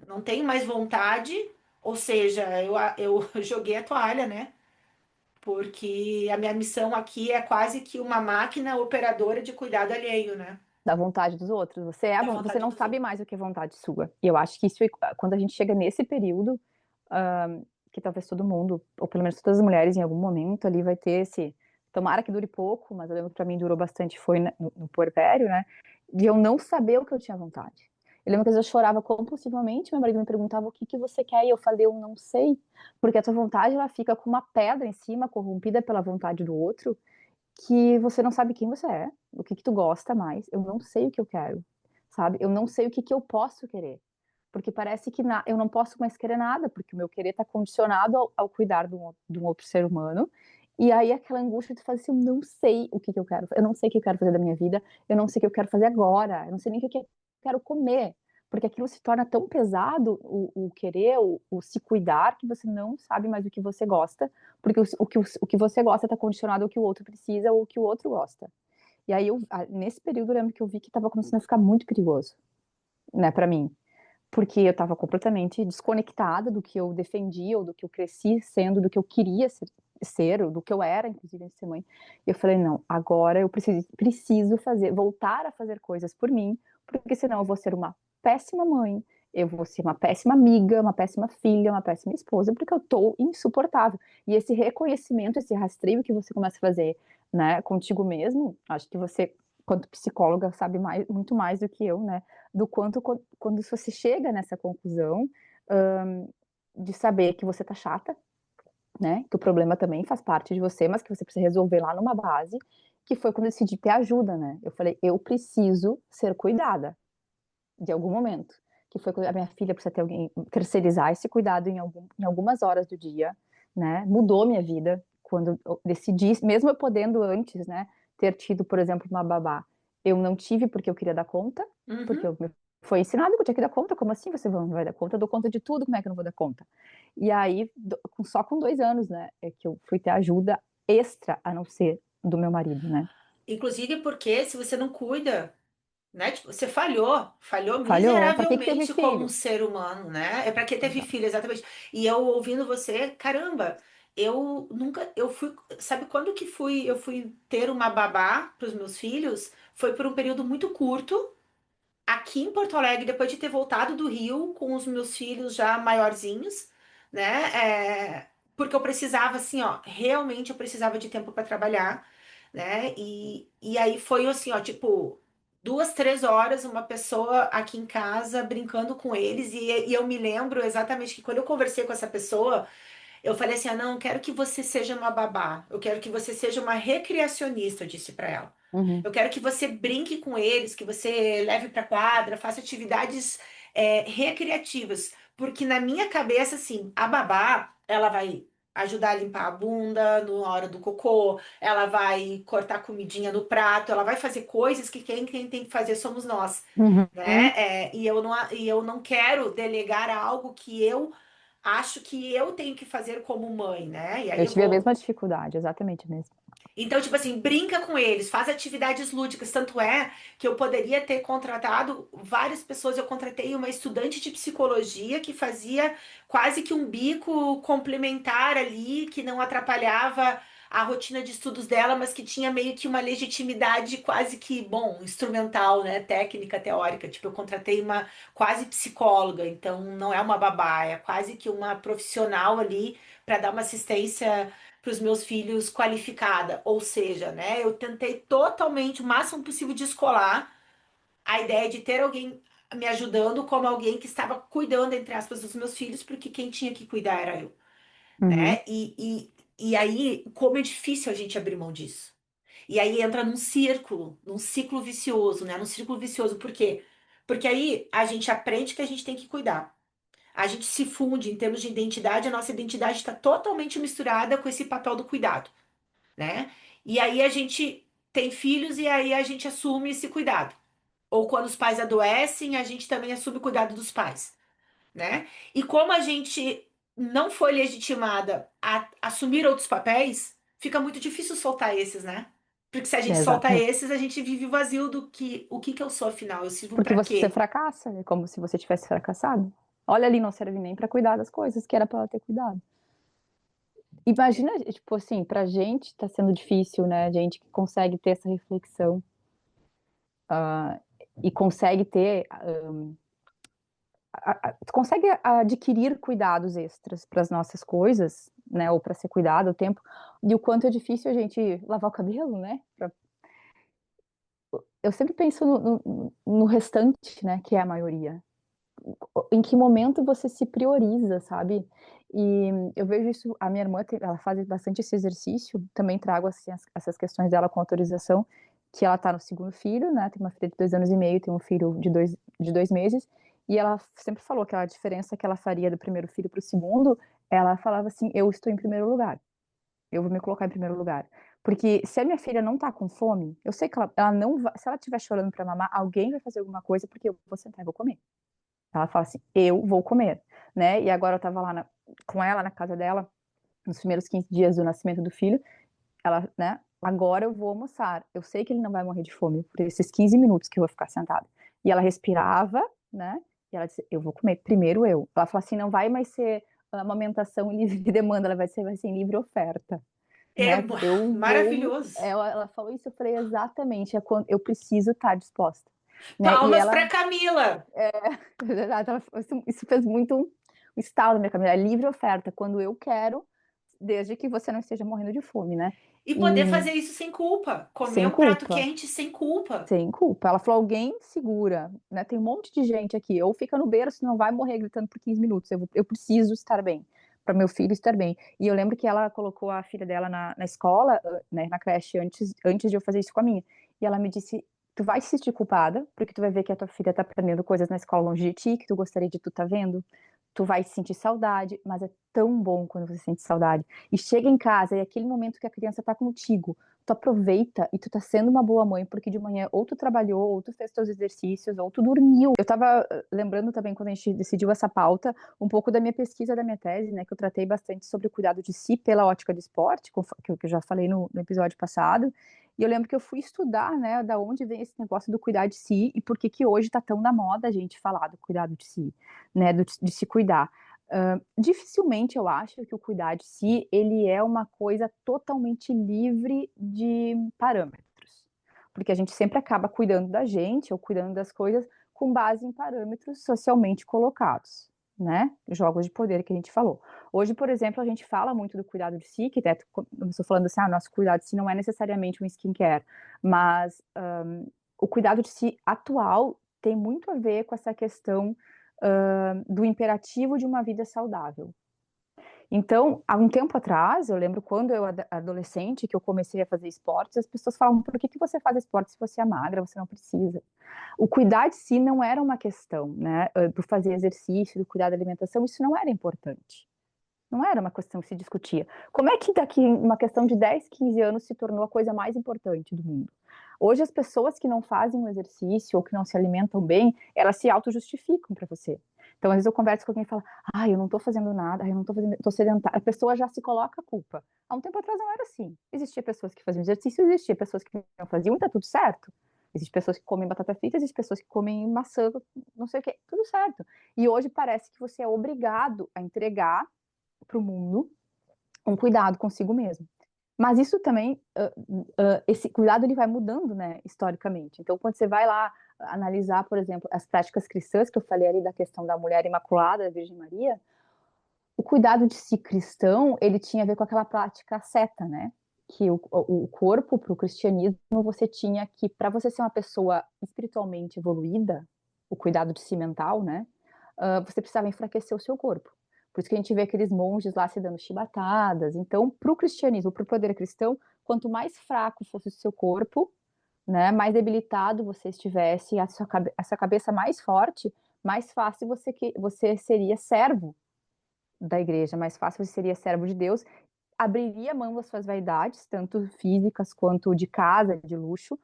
não tenho mais vontade, ou seja, eu joguei a toalha, né? Porque a minha missão aqui é quase que uma máquina operadora de cuidado alheio, né? Da vontade dos outros. Da Você vontade não dos sabe outros. mais o que é vontade sua. E eu acho que isso, quando a gente chega nesse período, que talvez todo mundo, ou pelo menos todas as mulheres em algum momento ali vai ter esse, tomara que dure pouco, mas eu lembro que pra mim durou bastante, foi no puerpério, né, de eu não saber o que eu tinha vontade. Eu lembro que às vezes eu chorava compulsivamente, meu marido me perguntava o que que você quer, e eu falei, eu não sei, porque a tua vontade, ela fica com uma pedra em cima, corrompida pela vontade do outro, que você não sabe quem você é, o que que tu gosta mais, eu não sei o que eu quero. sabe? Eu não sei o que que eu posso querer, porque parece que eu não posso mais querer nada, porque o meu querer está condicionado ao cuidar de um outro ser humano. E aí aquela angústia de fazer assim, eu não sei o que que eu quero, eu não sei o que eu quero fazer da minha vida, eu não sei o que eu quero fazer agora, eu não sei nem o que eu quero comer, porque aquilo se torna tão pesado, o querer, o se cuidar, que você não sabe mais o que você gosta, porque o que você gosta está condicionado ao que o outro precisa ou o que o outro gosta. E aí, nesse período, eu lembro que eu vi que estava começando a ficar muito perigoso, né, para mim. Porque eu estava completamente desconectada do que eu defendia, ou do que eu cresci sendo, do que eu queria ser, ou do que eu era, inclusive, antes de ser mãe. E eu falei, não, agora eu preciso fazer, voltar a fazer coisas por mim, porque senão eu vou ser uma péssima mãe, eu vou ser uma péssima amiga, uma péssima filha, uma péssima esposa, porque eu tô insuportável. E esse reconhecimento, esse rastreio que você começa a fazer, né, contigo mesmo, acho que você, quanto psicóloga, sabe muito mais do que eu, né, do quanto quando você chega nessa conclusão, de saber que você tá chata, né, que o problema também faz parte de você, mas que você precisa resolver lá numa base, que foi quando eu decidi ter ajuda, né. Eu falei: "Eu preciso ser cuidada, de algum momento", que foi quando a minha filha precisa ter alguém terceirizar esse cuidado em algumas horas do dia, né, mudou minha vida, quando eu decidi, mesmo eu podendo antes, né, ter tido, por exemplo, uma babá, eu não tive porque eu queria dar conta, porque Uhum. eu foi ensinado que eu tinha que dar conta, como assim você não vai dar conta? Eu dou conta de tudo, como é que eu não vou dar conta? E aí, só com 2 anos, né, é que eu fui ter ajuda extra, a não ser do meu marido, né. Inclusive porque se você não cuida, né? Tipo, você falhou Falhou, pra que teve miseravelmente como um filho? ser humano, né? É para que teve Exato. filho, exatamente. E eu ouvindo você, caramba, eu nunca, eu fui, sabe quando que eu fui ter uma babá para os meus filhos? Foi por um período muito curto, aqui em Porto Alegre, depois de ter voltado do Rio com os meus filhos já maiorzinhos, né? Porque eu precisava, assim, ó, realmente eu precisava de tempo para trabalhar, né? E aí foi assim, ó, tipo, 2, 3 horas, uma pessoa aqui em casa brincando com eles, e eu me lembro exatamente que quando eu conversei com essa pessoa, eu falei assim: ah, não, eu quero que você seja uma babá, eu quero que você seja uma recreacionista, eu disse para ela. Uhum, Eu quero que você brinque com eles, que você leve para quadra, faça atividades recreativas, porque na minha cabeça, assim, a babá, ela vai ajudar a limpar a bunda na hora do cocô, ela vai cortar comidinha no prato, ela vai fazer coisas que quem tem que fazer somos nós, uhum. né? E eu não quero delegar algo que eu acho que eu tenho que fazer como mãe, né? E aí Eu eu tive a vou. mesma dificuldade, exatamente a mesma. Então, tipo assim, brinca com eles, faz atividades lúdicas. Tanto é que eu poderia ter contratado várias pessoas. Eu contratei uma estudante de psicologia que fazia quase que um bico complementar ali, que não atrapalhava a rotina de estudos dela, mas que tinha meio que uma legitimidade quase que, bom, instrumental, né? Técnica, teórica. Tipo, eu contratei uma quase psicóloga, então não é uma babá, é quase que uma profissional ali para dar uma assistência para os meus filhos qualificada. Ou seja, né, eu tentei totalmente, o máximo possível, descolar a ideia de ter alguém me ajudando como alguém que estava cuidando, entre aspas, dos meus filhos, porque quem tinha que cuidar era eu, Uhum, né? E aí, como é difícil a gente abrir mão disso. E aí entra num círculo, num ciclo vicioso, né? Num círculo vicioso. Por quê? Porque aí a gente aprende que a gente tem que cuidar. A gente se funde em termos de identidade, a nossa identidade está totalmente misturada com esse papel do cuidado, né? E aí a gente tem filhos e aí a gente assume esse cuidado. Ou quando os pais adoecem, a gente também assume o cuidado dos pais, né? E como a gente não foi legitimada a assumir outros papéis, fica muito difícil soltar esses, né? Porque se a gente solta exatamente. esses, a gente vive o vazio do que o que que eu sou afinal? Eu sirvo Porque para você quê? fracassa, é como se você tivesse fracassado. Olha ali, não serve nem para cuidar das coisas que era para ela ter cuidado. Imagina, tipo assim, pra gente tá sendo difícil, né, a gente que consegue ter essa reflexão, hã, e consegue ter, consegue adquirir cuidados extras para as nossas coisas, né, ou para ser cuidado o tempo, e o quanto é difícil a gente lavar o cabelo, né, eu sempre penso no restante, né, que é a maioria. Em que momento você se prioriza, sabe? E eu vejo isso, a minha irmã ela faz bastante esse exercício, também trago assim essas questões dela com autorização, que ela tá no segundo filho, né, tem uma filha de 2 anos e meio, tem um filho de 2 meses, e ela sempre falou que a diferença que ela faria do primeiro filho para o segundo, ela falava assim: "Eu estou em primeiro lugar, eu vou me colocar em primeiro lugar". Porque se a minha filha não tá com fome, eu sei que ela não vai, se ela estiver chorando para mamar, alguém vai fazer alguma coisa, porque eu vou sentar e vou comer. Ela fala assim: "Eu vou comer", né. E agora eu estava lá com ela na casa dela, nos primeiros 15 dias do nascimento do filho, ela, né, agora eu vou almoçar. Eu sei que ele não vai morrer de fome por esses 15 minutos que eu vou ficar sentada. E ela respirava, né, e ela disse: "Eu vou comer, primeiro eu". Ela falou assim: "Não vai mais ser amamentação em livre demanda, ela vai ser em livre oferta", É né. Eu vou me maravilhoso. ela falou isso, eu falei: "Exatamente, é quando eu preciso estar disposta", né. E Palmas ela para Camila. é, exato, ela falou isso fez muito um estalo na minha cabeça, é livre oferta, quando eu quero, desde que você não esteja morrendo de fome, né. E poder E fazer isso sem culpa. Comer sem um prato culpa. quente sem culpa. Sem culpa. Ela falou: "Alguém segura, né, tem um monte de gente aqui, ou fica no berço, não vai morrer gritando por 15 minutos, eu preciso estar bem, para meu filho estar bem". E eu lembro que ela colocou a filha dela na escola, né, na creche antes de eu fazer isso com a minha. E ela me disse: "Tu vai se sentir culpada, porque tu vai ver que a tua filha tá aprendendo coisas na escola longe de ti, que tu gostaria de tu estar vendo. Tu vai sentir saudade, mas é tão bom quando você sente saudade. E chega em casa, e aquele momento que a criança tá contigo, tu aproveita e tu tá sendo uma boa mãe, porque de manhã ou tu trabalhou, ou tu fez teus exercícios, ou tu dormiu". Eu estava lembrando também, quando a gente decidiu essa pauta, um pouco da minha pesquisa, da minha tese, né, que eu tratei bastante sobre o cuidado de si pela ótica do esporte, que eu já falei no episódio passado. E eu lembro que eu fui estudar, né, da onde vem esse negócio do cuidar de si e por que que hoje tá tão na moda a gente falar do cuidado de si, né, de se cuidar. Dificilmente eu acho que o cuidar de si, ele é uma coisa totalmente livre de parâmetros, porque a gente sempre acaba cuidando da gente ou cuidando das coisas com base em parâmetros socialmente colocados, né, jogos de poder que a gente falou. Hoje, por exemplo, a gente fala muito do cuidado de si, que até começou falando assim: "Ah, nosso cuidado de si não é necessariamente um skincare", mas, o cuidado de si atual tem muito a ver com essa questão do imperativo de uma vida saudável. Então, há um tempo atrás, eu lembro quando eu adolescente, que eu comecei a fazer esportes, as pessoas falavam: "Por que que você faz esporte se você é magra? Você não precisa". O cuidar de si não era uma questão, né, do fazer exercício, do cuidar da alimentação, isso não era importante. Não era uma questão que se discutia. Como é que daqui uma questão de 10, 15 anos se tornou a coisa mais importante do mundo? Hoje as pessoas que não fazem o exercício ou que não se alimentam bem, elas se auto-justificam para você. Então, às vezes eu converso com alguém e falo: "Ai, eu não tô fazendo nada, ai, eu não tô fazendo, tô sedentária". A pessoa já se coloca a culpa. Há um tempo atrás não era assim. Existia pessoas que faziam exercício, existia pessoas que não faziam e tá tudo certo. Existem pessoas que comem batata frita, existem pessoas que comem maçã, não sei o quê, tudo certo. E hoje parece que você é obrigado a entregar para o mundo um cuidado consigo mesmo. Mas isso também, esse cuidado ele vai mudando, né, historicamente. Então, quando você vai lá analisar, por exemplo, as práticas cristãs, que eu falei ali da questão da mulher imaculada, da Virgem Maria, o cuidado de si cristão, ele tinha a ver com aquela prática asceta, né? Que o corpo, para o cristianismo, você tinha que, para você ser uma pessoa espiritualmente evoluída, o cuidado de si mental, né? Você precisava enfraquecer o seu corpo. Por isso que a gente vê aqueles monges lá se dando chibatadas. Então, para o cristianismo, para o poder cristão, quanto mais fraco fosse o seu corpo, né, mais debilitado você estivesse, a sua cabeça mais forte, mais fácil você seria servo da igreja, mais fácil você seria servo de Deus, abriria mão das suas vaidades, tanto físicas quanto de casa, de luxo,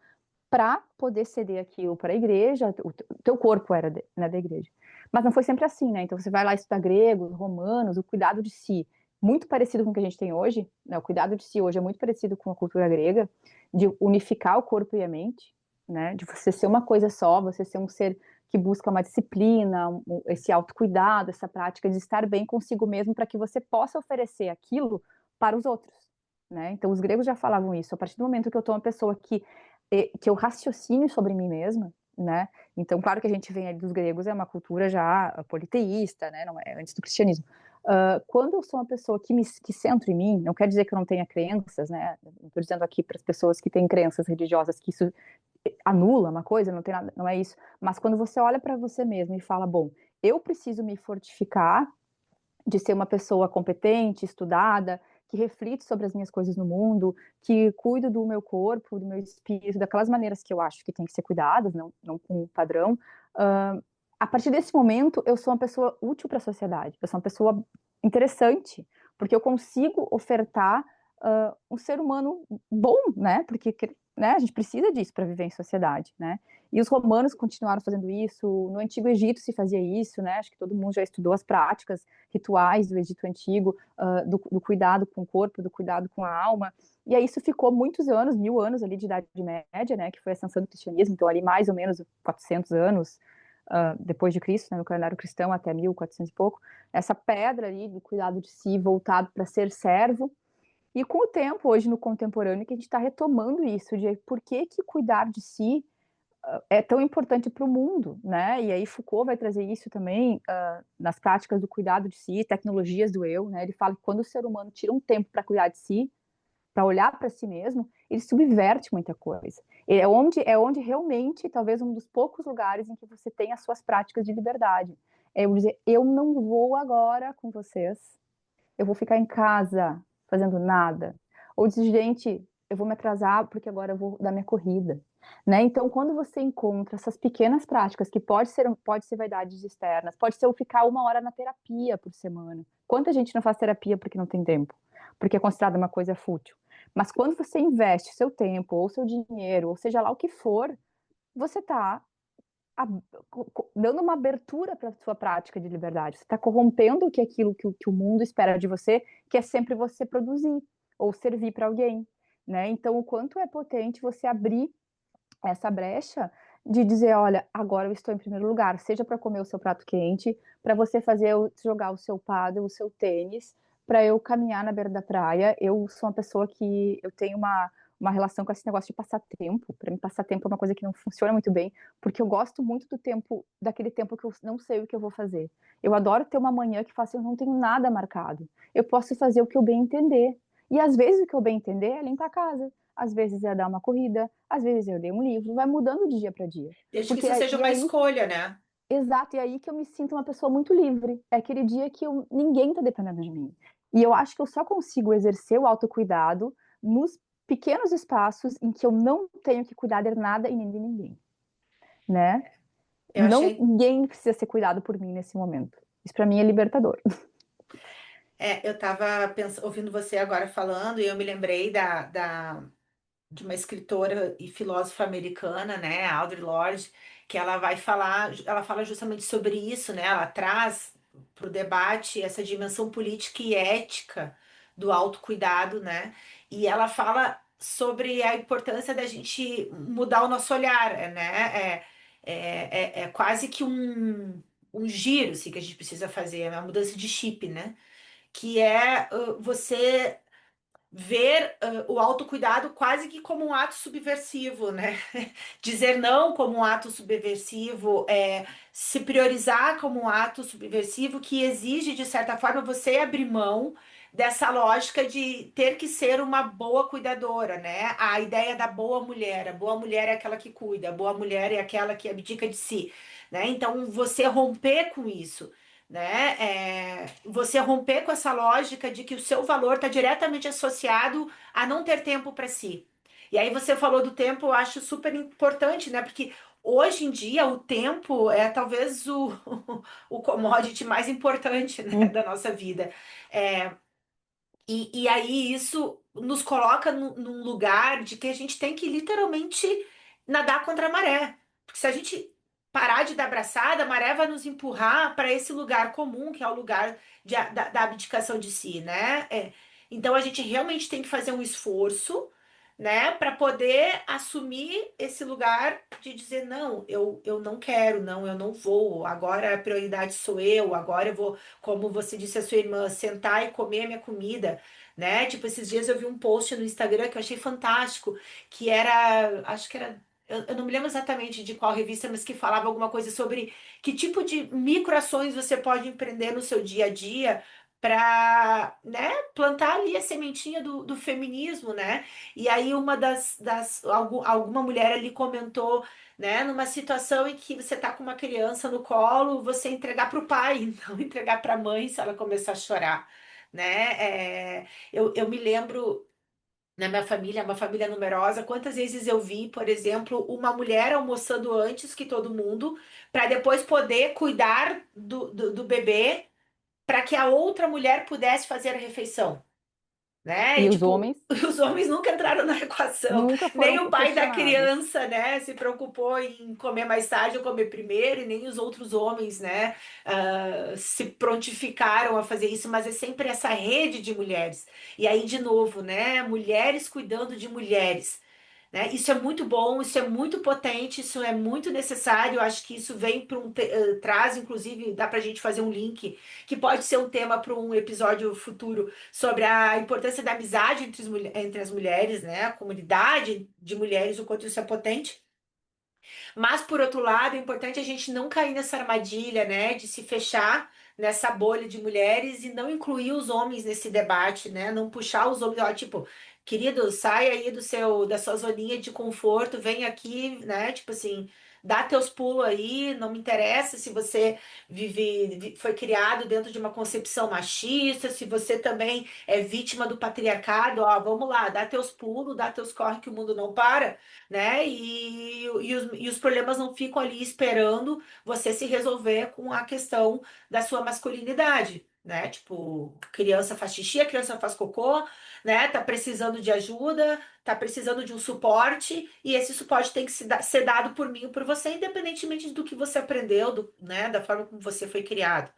para poder ceder aquilo para a igreja. O teu corpo era né, da igreja. Mas não foi sempre assim, né? Então você vai lá estudar grego, romanos, o cuidado de si, muito parecido com o que a gente tem hoje, né? O cuidado de si hoje é muito parecido com a cultura grega, de unificar o corpo e a mente, né? De você ser uma coisa só, você ser um ser que busca uma disciplina, esse autocuidado, essa prática de estar bem consigo mesmo para que você possa oferecer aquilo para os outros, né? Então os gregos já falavam isso. A partir do momento que eu tô uma pessoa que eu raciocine sobre mim mesma, né? Então, claro que a gente vem ali dos gregos, é uma cultura já politeísta, né? Não é antes do cristianismo. Quando eu sou uma pessoa que centro em mim, não quer dizer que eu não tenha crenças, né? Não estou dizendo aqui para as pessoas que têm crenças religiosas que isso anula uma coisa, não tem nada, não é isso. Mas quando você olha para você mesmo e fala, bom, eu preciso me fortificar de ser uma pessoa competente, estudada, que reflito sobre as minhas coisas no mundo, que cuido do meu corpo, do meu espírito, daquelas maneiras que eu acho que tem que ser cuidadas, não com um padrão, a partir desse momento eu sou uma pessoa útil para a sociedade, eu sou uma pessoa interessante, porque eu consigo ofertar um ser humano bom, né? Porque né, a gente precisa disso para viver em sociedade, né? E os romanos continuaram fazendo isso, no Antigo Egito se fazia isso, né? Acho que todo mundo já estudou as práticas rituais do Egito Antigo, do cuidado com o corpo, do cuidado com a alma. E aí isso ficou muitos anos, 1000 anos ali de Idade Média, né? Que foi a ascensão do cristianismo, então ali mais ou menos 400 anos depois de Cristo, né, no calendário cristão até 1400 e pouco, essa pedra ali do cuidado de si voltado para ser servo. E com o tempo, hoje no contemporâneo, que a gente está retomando isso, de por que cuidar de si é tão importante para o mundo, né? E aí Foucault vai trazer isso também nas práticas do cuidado de si, tecnologias do eu, né? Ele fala que quando o ser humano tira um tempo para cuidar de si, para olhar para si mesmo, ele subverte muita coisa. É onde realmente, talvez um dos poucos lugares em que você tem as suas práticas de liberdade. É eu dizer, eu não vou agora com vocês, eu vou ficar em casa fazendo nada. Ou dizer, gente, eu vou me atrasar porque agora eu vou dar minha corrida. Né? Então, quando você encontra essas pequenas práticas, que pode ser vaidades externas, pode ser eu ficar 1 hora na terapia por semana. Quanta gente não faz terapia porque não tem tempo? Porque é considerada uma coisa fútil. Mas quando você investe seu tempo, ou seu dinheiro, ou seja lá o que for, você está dando uma abertura para a sua prática de liberdade. Você está corrompendo aquilo que o mundo espera de você, que é sempre você produzir ou servir para alguém. Né? Então, o quanto é potente você abrir essa brecha de dizer, olha, agora eu estou em primeiro lugar, seja para comer o seu prato quente, para você jogar o seu pádel, o seu tênis, para eu caminhar na beira da praia. Eu sou uma pessoa que eu tenho uma relação com esse negócio de passar tempo. Para mim, passar tempo é uma coisa que não funciona muito bem, porque eu gosto muito do tempo, daquele tempo que eu não sei o que eu vou fazer. Eu adoro ter uma manhã que faço, eu não tenho nada marcado. Eu posso fazer o que eu bem entender. E às vezes o que eu bem entender é limpar a casa, às vezes é dar uma corrida, às vezes eu leio um livro, vai mudando de dia para dia. Desde que Porque isso seja e uma aí, escolha, né? exato, e aí que eu me sinto uma pessoa muito livre. É aquele dia que ninguém tá dependendo de mim. E eu acho que eu só consigo exercer o autocuidado nos pequenos espaços em que eu não tenho que cuidar de nada e nem de ninguém, né? Eu achei. Ninguém precisa ser cuidado por mim nesse momento. Isso para mim é libertador. Eu estava ouvindo você agora falando e eu me lembrei de uma escritora e filósofa americana, né, Audre Lorde, que ela fala justamente sobre isso, né? Ela traz para o debate essa dimensão política e ética do autocuidado, né? E ela fala sobre a importância da gente mudar o nosso olhar, né? É quase que um giro assim, que a gente precisa fazer, é uma mudança de chip, né? Que é você ver o autocuidado quase que como um ato subversivo, né? Dizer não como um ato subversivo, se priorizar como um ato subversivo que exige, de certa forma, você abrir mão dessa lógica de ter que ser uma boa cuidadora, né? A ideia da boa mulher, a boa mulher é aquela que cuida, a boa mulher é aquela que abdica de si, né? Então, você romper com isso, né? Você romper com essa lógica de que o seu valor está diretamente associado a não ter tempo para si. E aí você falou do tempo, eu acho super importante, né? Porque hoje em dia o tempo é talvez o commodity mais importante, né, da nossa vida. É, e aí isso nos coloca num lugar de que a gente tem que literalmente nadar contra a maré. Porque se a gente parar de dar abraçada, a maré vai nos empurrar para esse lugar comum, que é o lugar da abdicação de si, né? Então a gente realmente tem que fazer um esforço, né, para poder assumir esse lugar de dizer, não, eu não quero, não, eu não vou, agora a prioridade sou eu, agora eu vou, como você disse a sua irmã, sentar e comer a minha comida, né? Tipo, esses dias eu vi um post no Instagram que eu achei fantástico, que era, acho que era, eu não me lembro exatamente de qual revista, mas que falava alguma coisa sobre que tipo de microações você pode empreender no seu dia a dia para, né, plantar ali a sementinha do feminismo, né? E aí alguma mulher ali comentou, né, numa situação em que você tá com uma criança no colo, você entregar para o pai, não entregar para a mãe se ela começar a chorar, né? Eu me lembro na minha família, uma família numerosa, quantas vezes eu vi, por exemplo, uma mulher almoçando antes que todo mundo, para depois poder cuidar do bebê, para que a outra mulher pudesse fazer a refeição, né? E E os tipo, homens os homens nunca entraram na equação, nunca nem foram o pai da questionados. criança, né, se preocupou em comer mais tarde ou comer primeiro, e nem os outros homens, né, se prontificaram a fazer isso, mas é sempre essa rede de mulheres. E aí, de novo, né, mulheres cuidando de mulheres. Né? Isso é muito bom, isso é muito potente, isso é muito necessário. Eu acho que isso vem para traz, inclusive, dá para a gente fazer um link que pode ser um tema para um episódio futuro sobre a importância da amizade entre as mulheres, né? A comunidade de mulheres, o quanto isso é potente. Mas, por outro lado, é importante a gente não cair nessa armadilha, né, de se fechar nessa bolha de mulheres e não incluir os homens nesse debate, né? Não puxar os homens, ó, tipo, querido, sai aí da sua zoninha de conforto, vem aqui, né? Tipo assim, dá teus pulos aí, não me interessa se você foi criado dentro de uma concepção machista, se você também é vítima do patriarcado, ó, vamos lá, dá teus pulos, dá teus corre que o mundo não para, né? E os problemas não ficam ali esperando você se resolver com a questão da sua masculinidade, né? Tipo, criança faz xixi, a criança faz cocô, né? Tá precisando de ajuda, tá precisando de um suporte, e esse suporte tem que ser dado por mim ou por você, independentemente do que você aprendeu, né? Da forma como você foi criado.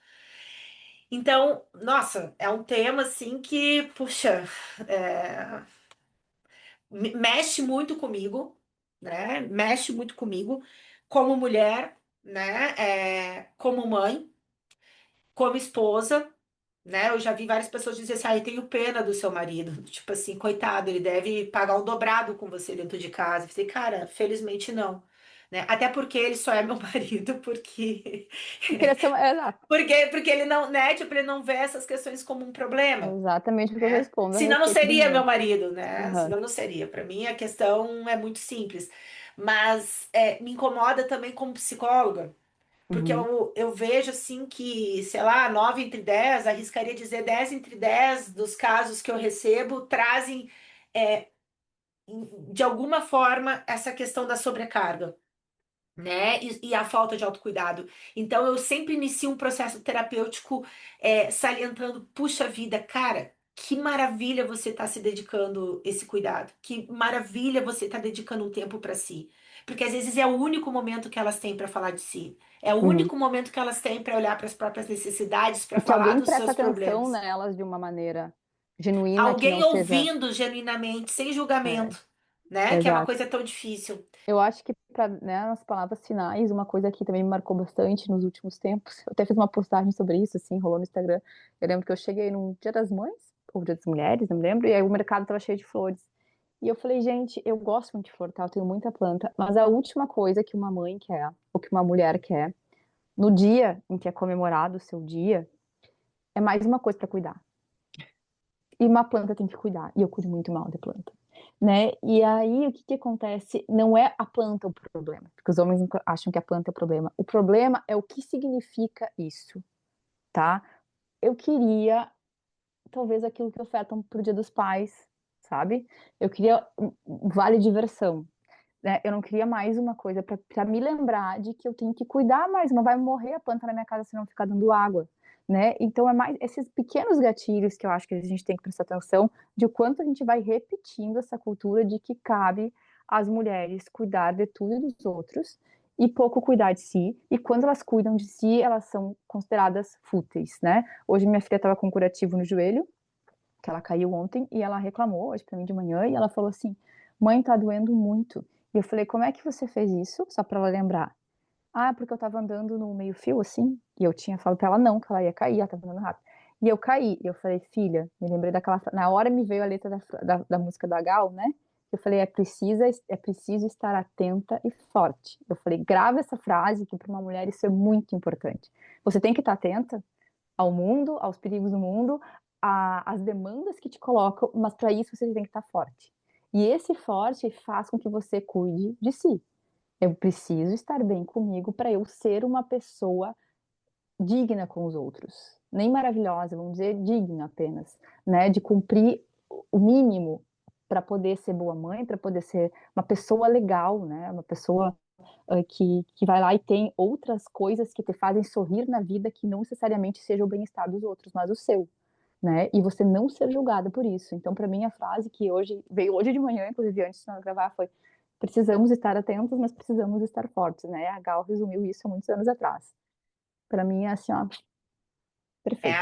Então, nossa, é um tema assim que, puxa, é, mexe muito comigo, né? Mexe muito comigo como mulher, né? Como mãe, como esposa, né? Eu já vi várias pessoas dizer assim, ah, eu tenho pena do seu marido. Tipo assim, coitado, ele deve pagar um dobrado com você dentro de casa. Eu falei, cara, felizmente não. Né? Até porque ele só é meu marido, porque Porque ele é exato, porque ele não, né, tipo, ele não vê essas questões como um é problema, exatamente porque eu né? respondo a Senão não respeito do seria meu meu. marido, né? Aham. Senão não seria. Para mim a questão é muito simples. Mas me incomoda também como psicóloga, porque Uhum. eu vejo assim que, sei lá, 9 entre 10, arriscaria dizer 10 entre 10 dos casos que eu recebo trazem, é, de alguma forma, essa questão da sobrecarga, né? E a falta de autocuidado. Então, eu sempre inicio um processo terapêutico salientando, puxa vida, cara, que maravilha você está se dedicando esse cuidado, que maravilha você está dedicando um tempo para si. Porque às vezes é o único momento que elas têm para falar de si. É o Uhum. único momento que elas têm para olhar para as próprias necessidades, para E que falar alguém dos presta seus atenção problemas. nelas de uma maneira genuína, que Alguém não seja. ouvindo genuinamente, sem É, julgamento, né? Que é uma exato. coisa tão difícil. Eu acho que, para, né, nas palavras finais, uma coisa que também me marcou bastante nos últimos tempos, eu até fiz uma postagem sobre isso, assim, rolou no Instagram. Eu lembro que eu cheguei num Dia das Mães, ou Dia das Mulheres, não me lembro, e aí o mercado tava cheio de flores. E eu falei, gente, eu gosto muito de flor, tá? Eu tenho muita planta, mas a última coisa que uma mãe quer, ou que uma mulher quer, no dia em que é comemorado o seu dia, é mais uma coisa para cuidar. E uma planta tem que cuidar, e eu cuido muito mal de planta, né? E aí o que que acontece? Não é a planta o problema, porque os homens acham que a planta é o problema. O problema é o que significa isso, tá? Eu queria talvez aquilo que ofertam pro Dia dos Pais, sabe? Eu queria um vale diversão, né? Eu não queria mais uma coisa para me lembrar de que eu tenho que cuidar mais, não vai morrer a planta na minha casa se não ficar dando água, né? Então é mais esses pequenos gatilhos que eu acho que a gente tem que prestar atenção de o quanto a gente vai repetindo essa cultura de que cabe às mulheres cuidar de tudo e dos outros e pouco cuidar de si. E quando elas cuidam de si, elas são consideradas fúteis, né? Hoje minha filha estava com um curativo no joelho, que ela caiu ontem, e ela reclamou hoje para mim de manhã, e ela falou assim: mãe, tá doendo muito. E eu falei: como é que você fez isso? Só para ela lembrar. Ah, porque eu tava andando no meio-fio assim, e eu tinha falado pra ela não, que ela ia cair, ela tava andando rápido. E eu caí, e eu falei: filha, me lembrei daquela. Na hora me veio a letra da música da Gal, né? Eu falei: é preciso estar atenta e forte. Eu falei: grava essa frase, que para uma mulher isso é muito importante. Você tem que estar atenta ao mundo, aos perigos do mundo, às demandas que te colocam, mas para isso você tem que estar forte. E esse forte faz com que você cuide de si. Eu preciso estar bem comigo para eu ser uma pessoa digna com os outros. nem maravilhosa, vamos dizer, digna apenas, né, de cumprir o mínimo para poder ser boa mãe, para poder ser uma pessoa legal, né, uma pessoa que vai lá e tem outras coisas que te fazem sorrir na vida que não necessariamente seja o bem-estar dos outros, mas o seu, né? E você não ser julgada por isso. Então, para mim, a frase que hoje veio hoje de manhã, inclusive antes de nós gravar, foi: precisamos estar atentos, mas precisamos estar fortes, né? A Gal resumiu isso há muitos anos atrás. Para mim é assim, ó, perfeito.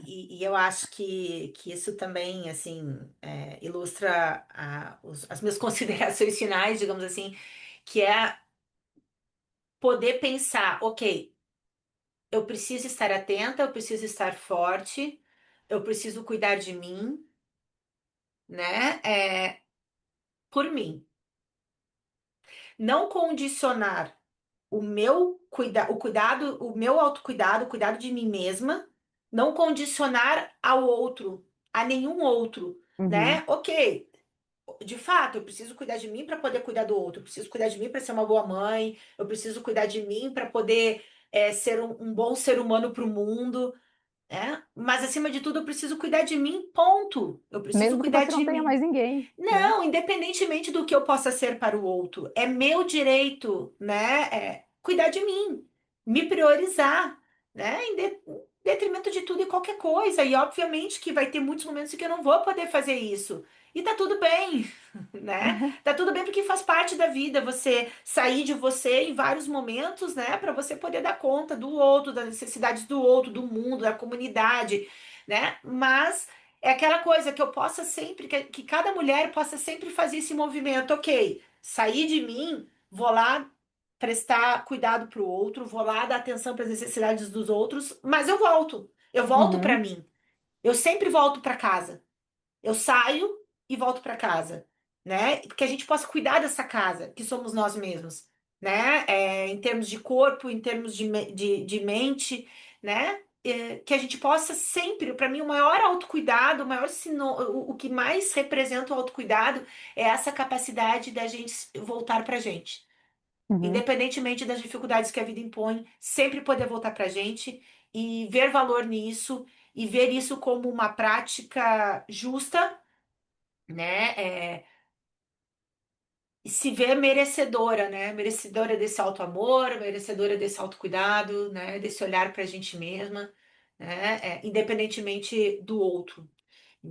E eu acho que isso também, assim, ilustra as minhas considerações finais, digamos assim, que é poder pensar, ok, eu preciso estar atenta, eu preciso estar forte, eu preciso cuidar de mim, né? Por mim. Não condicionar o cuidado, o meu autocuidado, o cuidado de mim mesma, não condicionar ao outro, a nenhum outro, Uhum. né? Ok, de fato, eu preciso cuidar de mim para poder cuidar do outro, eu preciso cuidar de mim para ser uma boa mãe, eu preciso cuidar de mim para poder ser um bom ser humano para o mundo. Mas acima de tudo, eu preciso cuidar de mim, ponto. Eu preciso Mesmo que cuidar você de não tenha mim. mais ninguém, né? Não, independentemente do que eu possa ser para o outro, é meu direito, né? Cuidar de mim, me priorizar, né? Em detrimento de tudo e qualquer coisa. E obviamente que vai ter muitos momentos em que eu não vou poder fazer isso. E tá tudo bem, né? Tá tudo bem porque faz parte da vida você sair de você em vários momentos, né? Para você poder dar conta do outro, das necessidades do outro, do mundo, da comunidade, né? Mas é aquela coisa que eu possa sempre, que cada mulher possa sempre fazer esse movimento. Ok, sair de mim, vou lá prestar cuidado para o outro, vou lá dar atenção para as necessidades dos outros, mas eu volto. Eu volto para Uhum, mim. Eu sempre volto para casa. Eu saio e volto para casa, né? Porque a gente possa cuidar dessa casa, que somos nós mesmos, né? Em termos de corpo, em termos de mente, né? Que a gente possa sempre, para mim, o maior autocuidado, o que mais representa o autocuidado é essa capacidade da gente voltar para a gente. uhum. Independentemente das dificuldades que a vida impõe, sempre poder voltar para a gente e ver valor nisso e ver isso como uma prática justa, né? E se ver merecedora, né? Merecedora desse auto-amor, merecedora desse autocuidado, né? Desse olhar para a gente mesma, né? Independentemente do outro.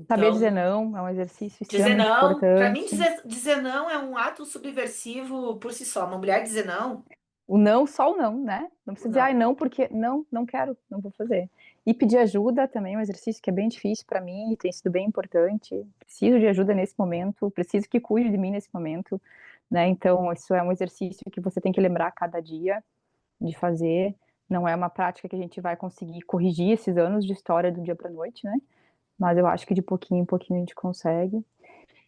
Saber dizer Então, não é um exercício dizer extremamente não, para mim, importante. dizer não é um ato subversivo por si só. Uma mulher dizer não, O não, só o não, né? Não precisa dizer, ai, não. não, porque não, não quero, não vou fazer. E pedir ajuda também é um exercício que é bem difícil para mim, tem sido bem importante. Preciso de ajuda nesse momento, preciso que cuide de mim nesse momento, né? Então, isso é um exercício que você tem que lembrar cada dia de fazer. Não é uma prática que a gente vai conseguir corrigir esses anos de história do dia para noite, né? Mas eu acho que de pouquinho em pouquinho a gente consegue.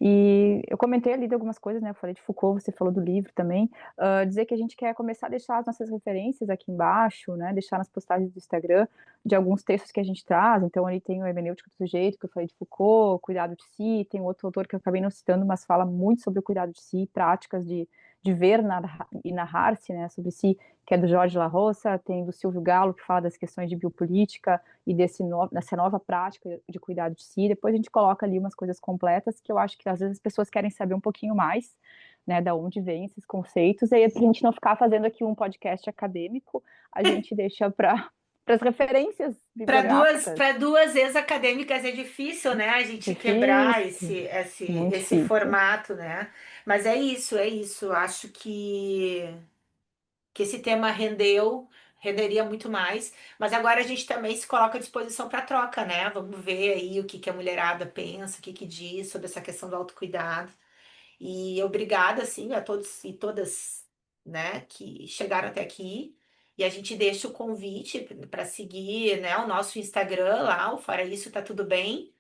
E eu comentei ali de algumas coisas, né? Eu falei de Foucault, você falou do livro também. Dizer que a gente quer começar a deixar as nossas referências aqui embaixo, né? Deixar nas postagens do Instagram de alguns textos que a gente traz. Então, ali tem o Hermenêutica do Sujeito, que eu falei de Foucault, Cuidado de Si. Tem outro autor que eu acabei não citando, mas fala muito sobre o cuidado de si, práticas de ver e narrar-se, né? Sobre si, que é do Jorge La Roça. Tem do Silvio Galo, que fala das questões de biopolítica e dessa nova prática de cuidado de si. Depois a gente coloca ali umas coisas completas que eu acho que às vezes as pessoas querem saber um pouquinho mais, né, da onde vem esses conceitos. E aí, para a gente não ficar fazendo aqui um podcast acadêmico, a gente deixa para as referências bibliográficas. Para duas ex-acadêmicas é difícil, né? A gente quebrar Difícil, muito esse difícil. formato, né? Mas é isso, é isso. Acho que esse tema renderia muito mais. Mas agora a gente também se coloca à disposição para troca, né? Vamos ver aí o que que a mulherada pensa, o que que diz sobre essa questão do autocuidado. E obrigada, assim, a todos e todas, né, que chegaram até aqui. E a gente deixa o convite para seguir, né, o nosso Instagram lá, o Fora Isso Tá Tudo Bem.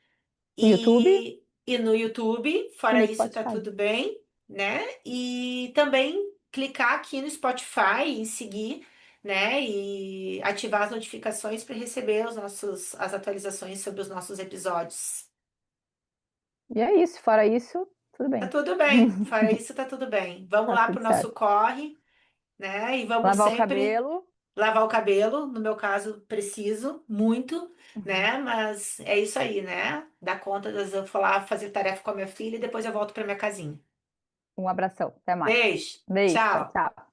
No YouTube E no YouTube, e Fora no Isso Tá Spotify. Tudo Bem, né? E também clicar aqui no Spotify em seguir, né? E ativar as notificações para receber as atualizações sobre os nossos episódios. E é isso, fora isso, tudo Tá bem. tudo bem, fora isso tá tudo bem. Vamos Tá lá tudo pro nosso certo. corre, né? E vamos Lavar o sempre cabelo, lavar o cabelo, no meu caso, preciso muito, Uhum. né? Mas é isso aí, né? Dar conta das eu falar, fazer tarefa com a minha filha e depois eu volto para minha casinha. Um abração, até mais. Beijo, Beijo, tchau, tchau. tchau.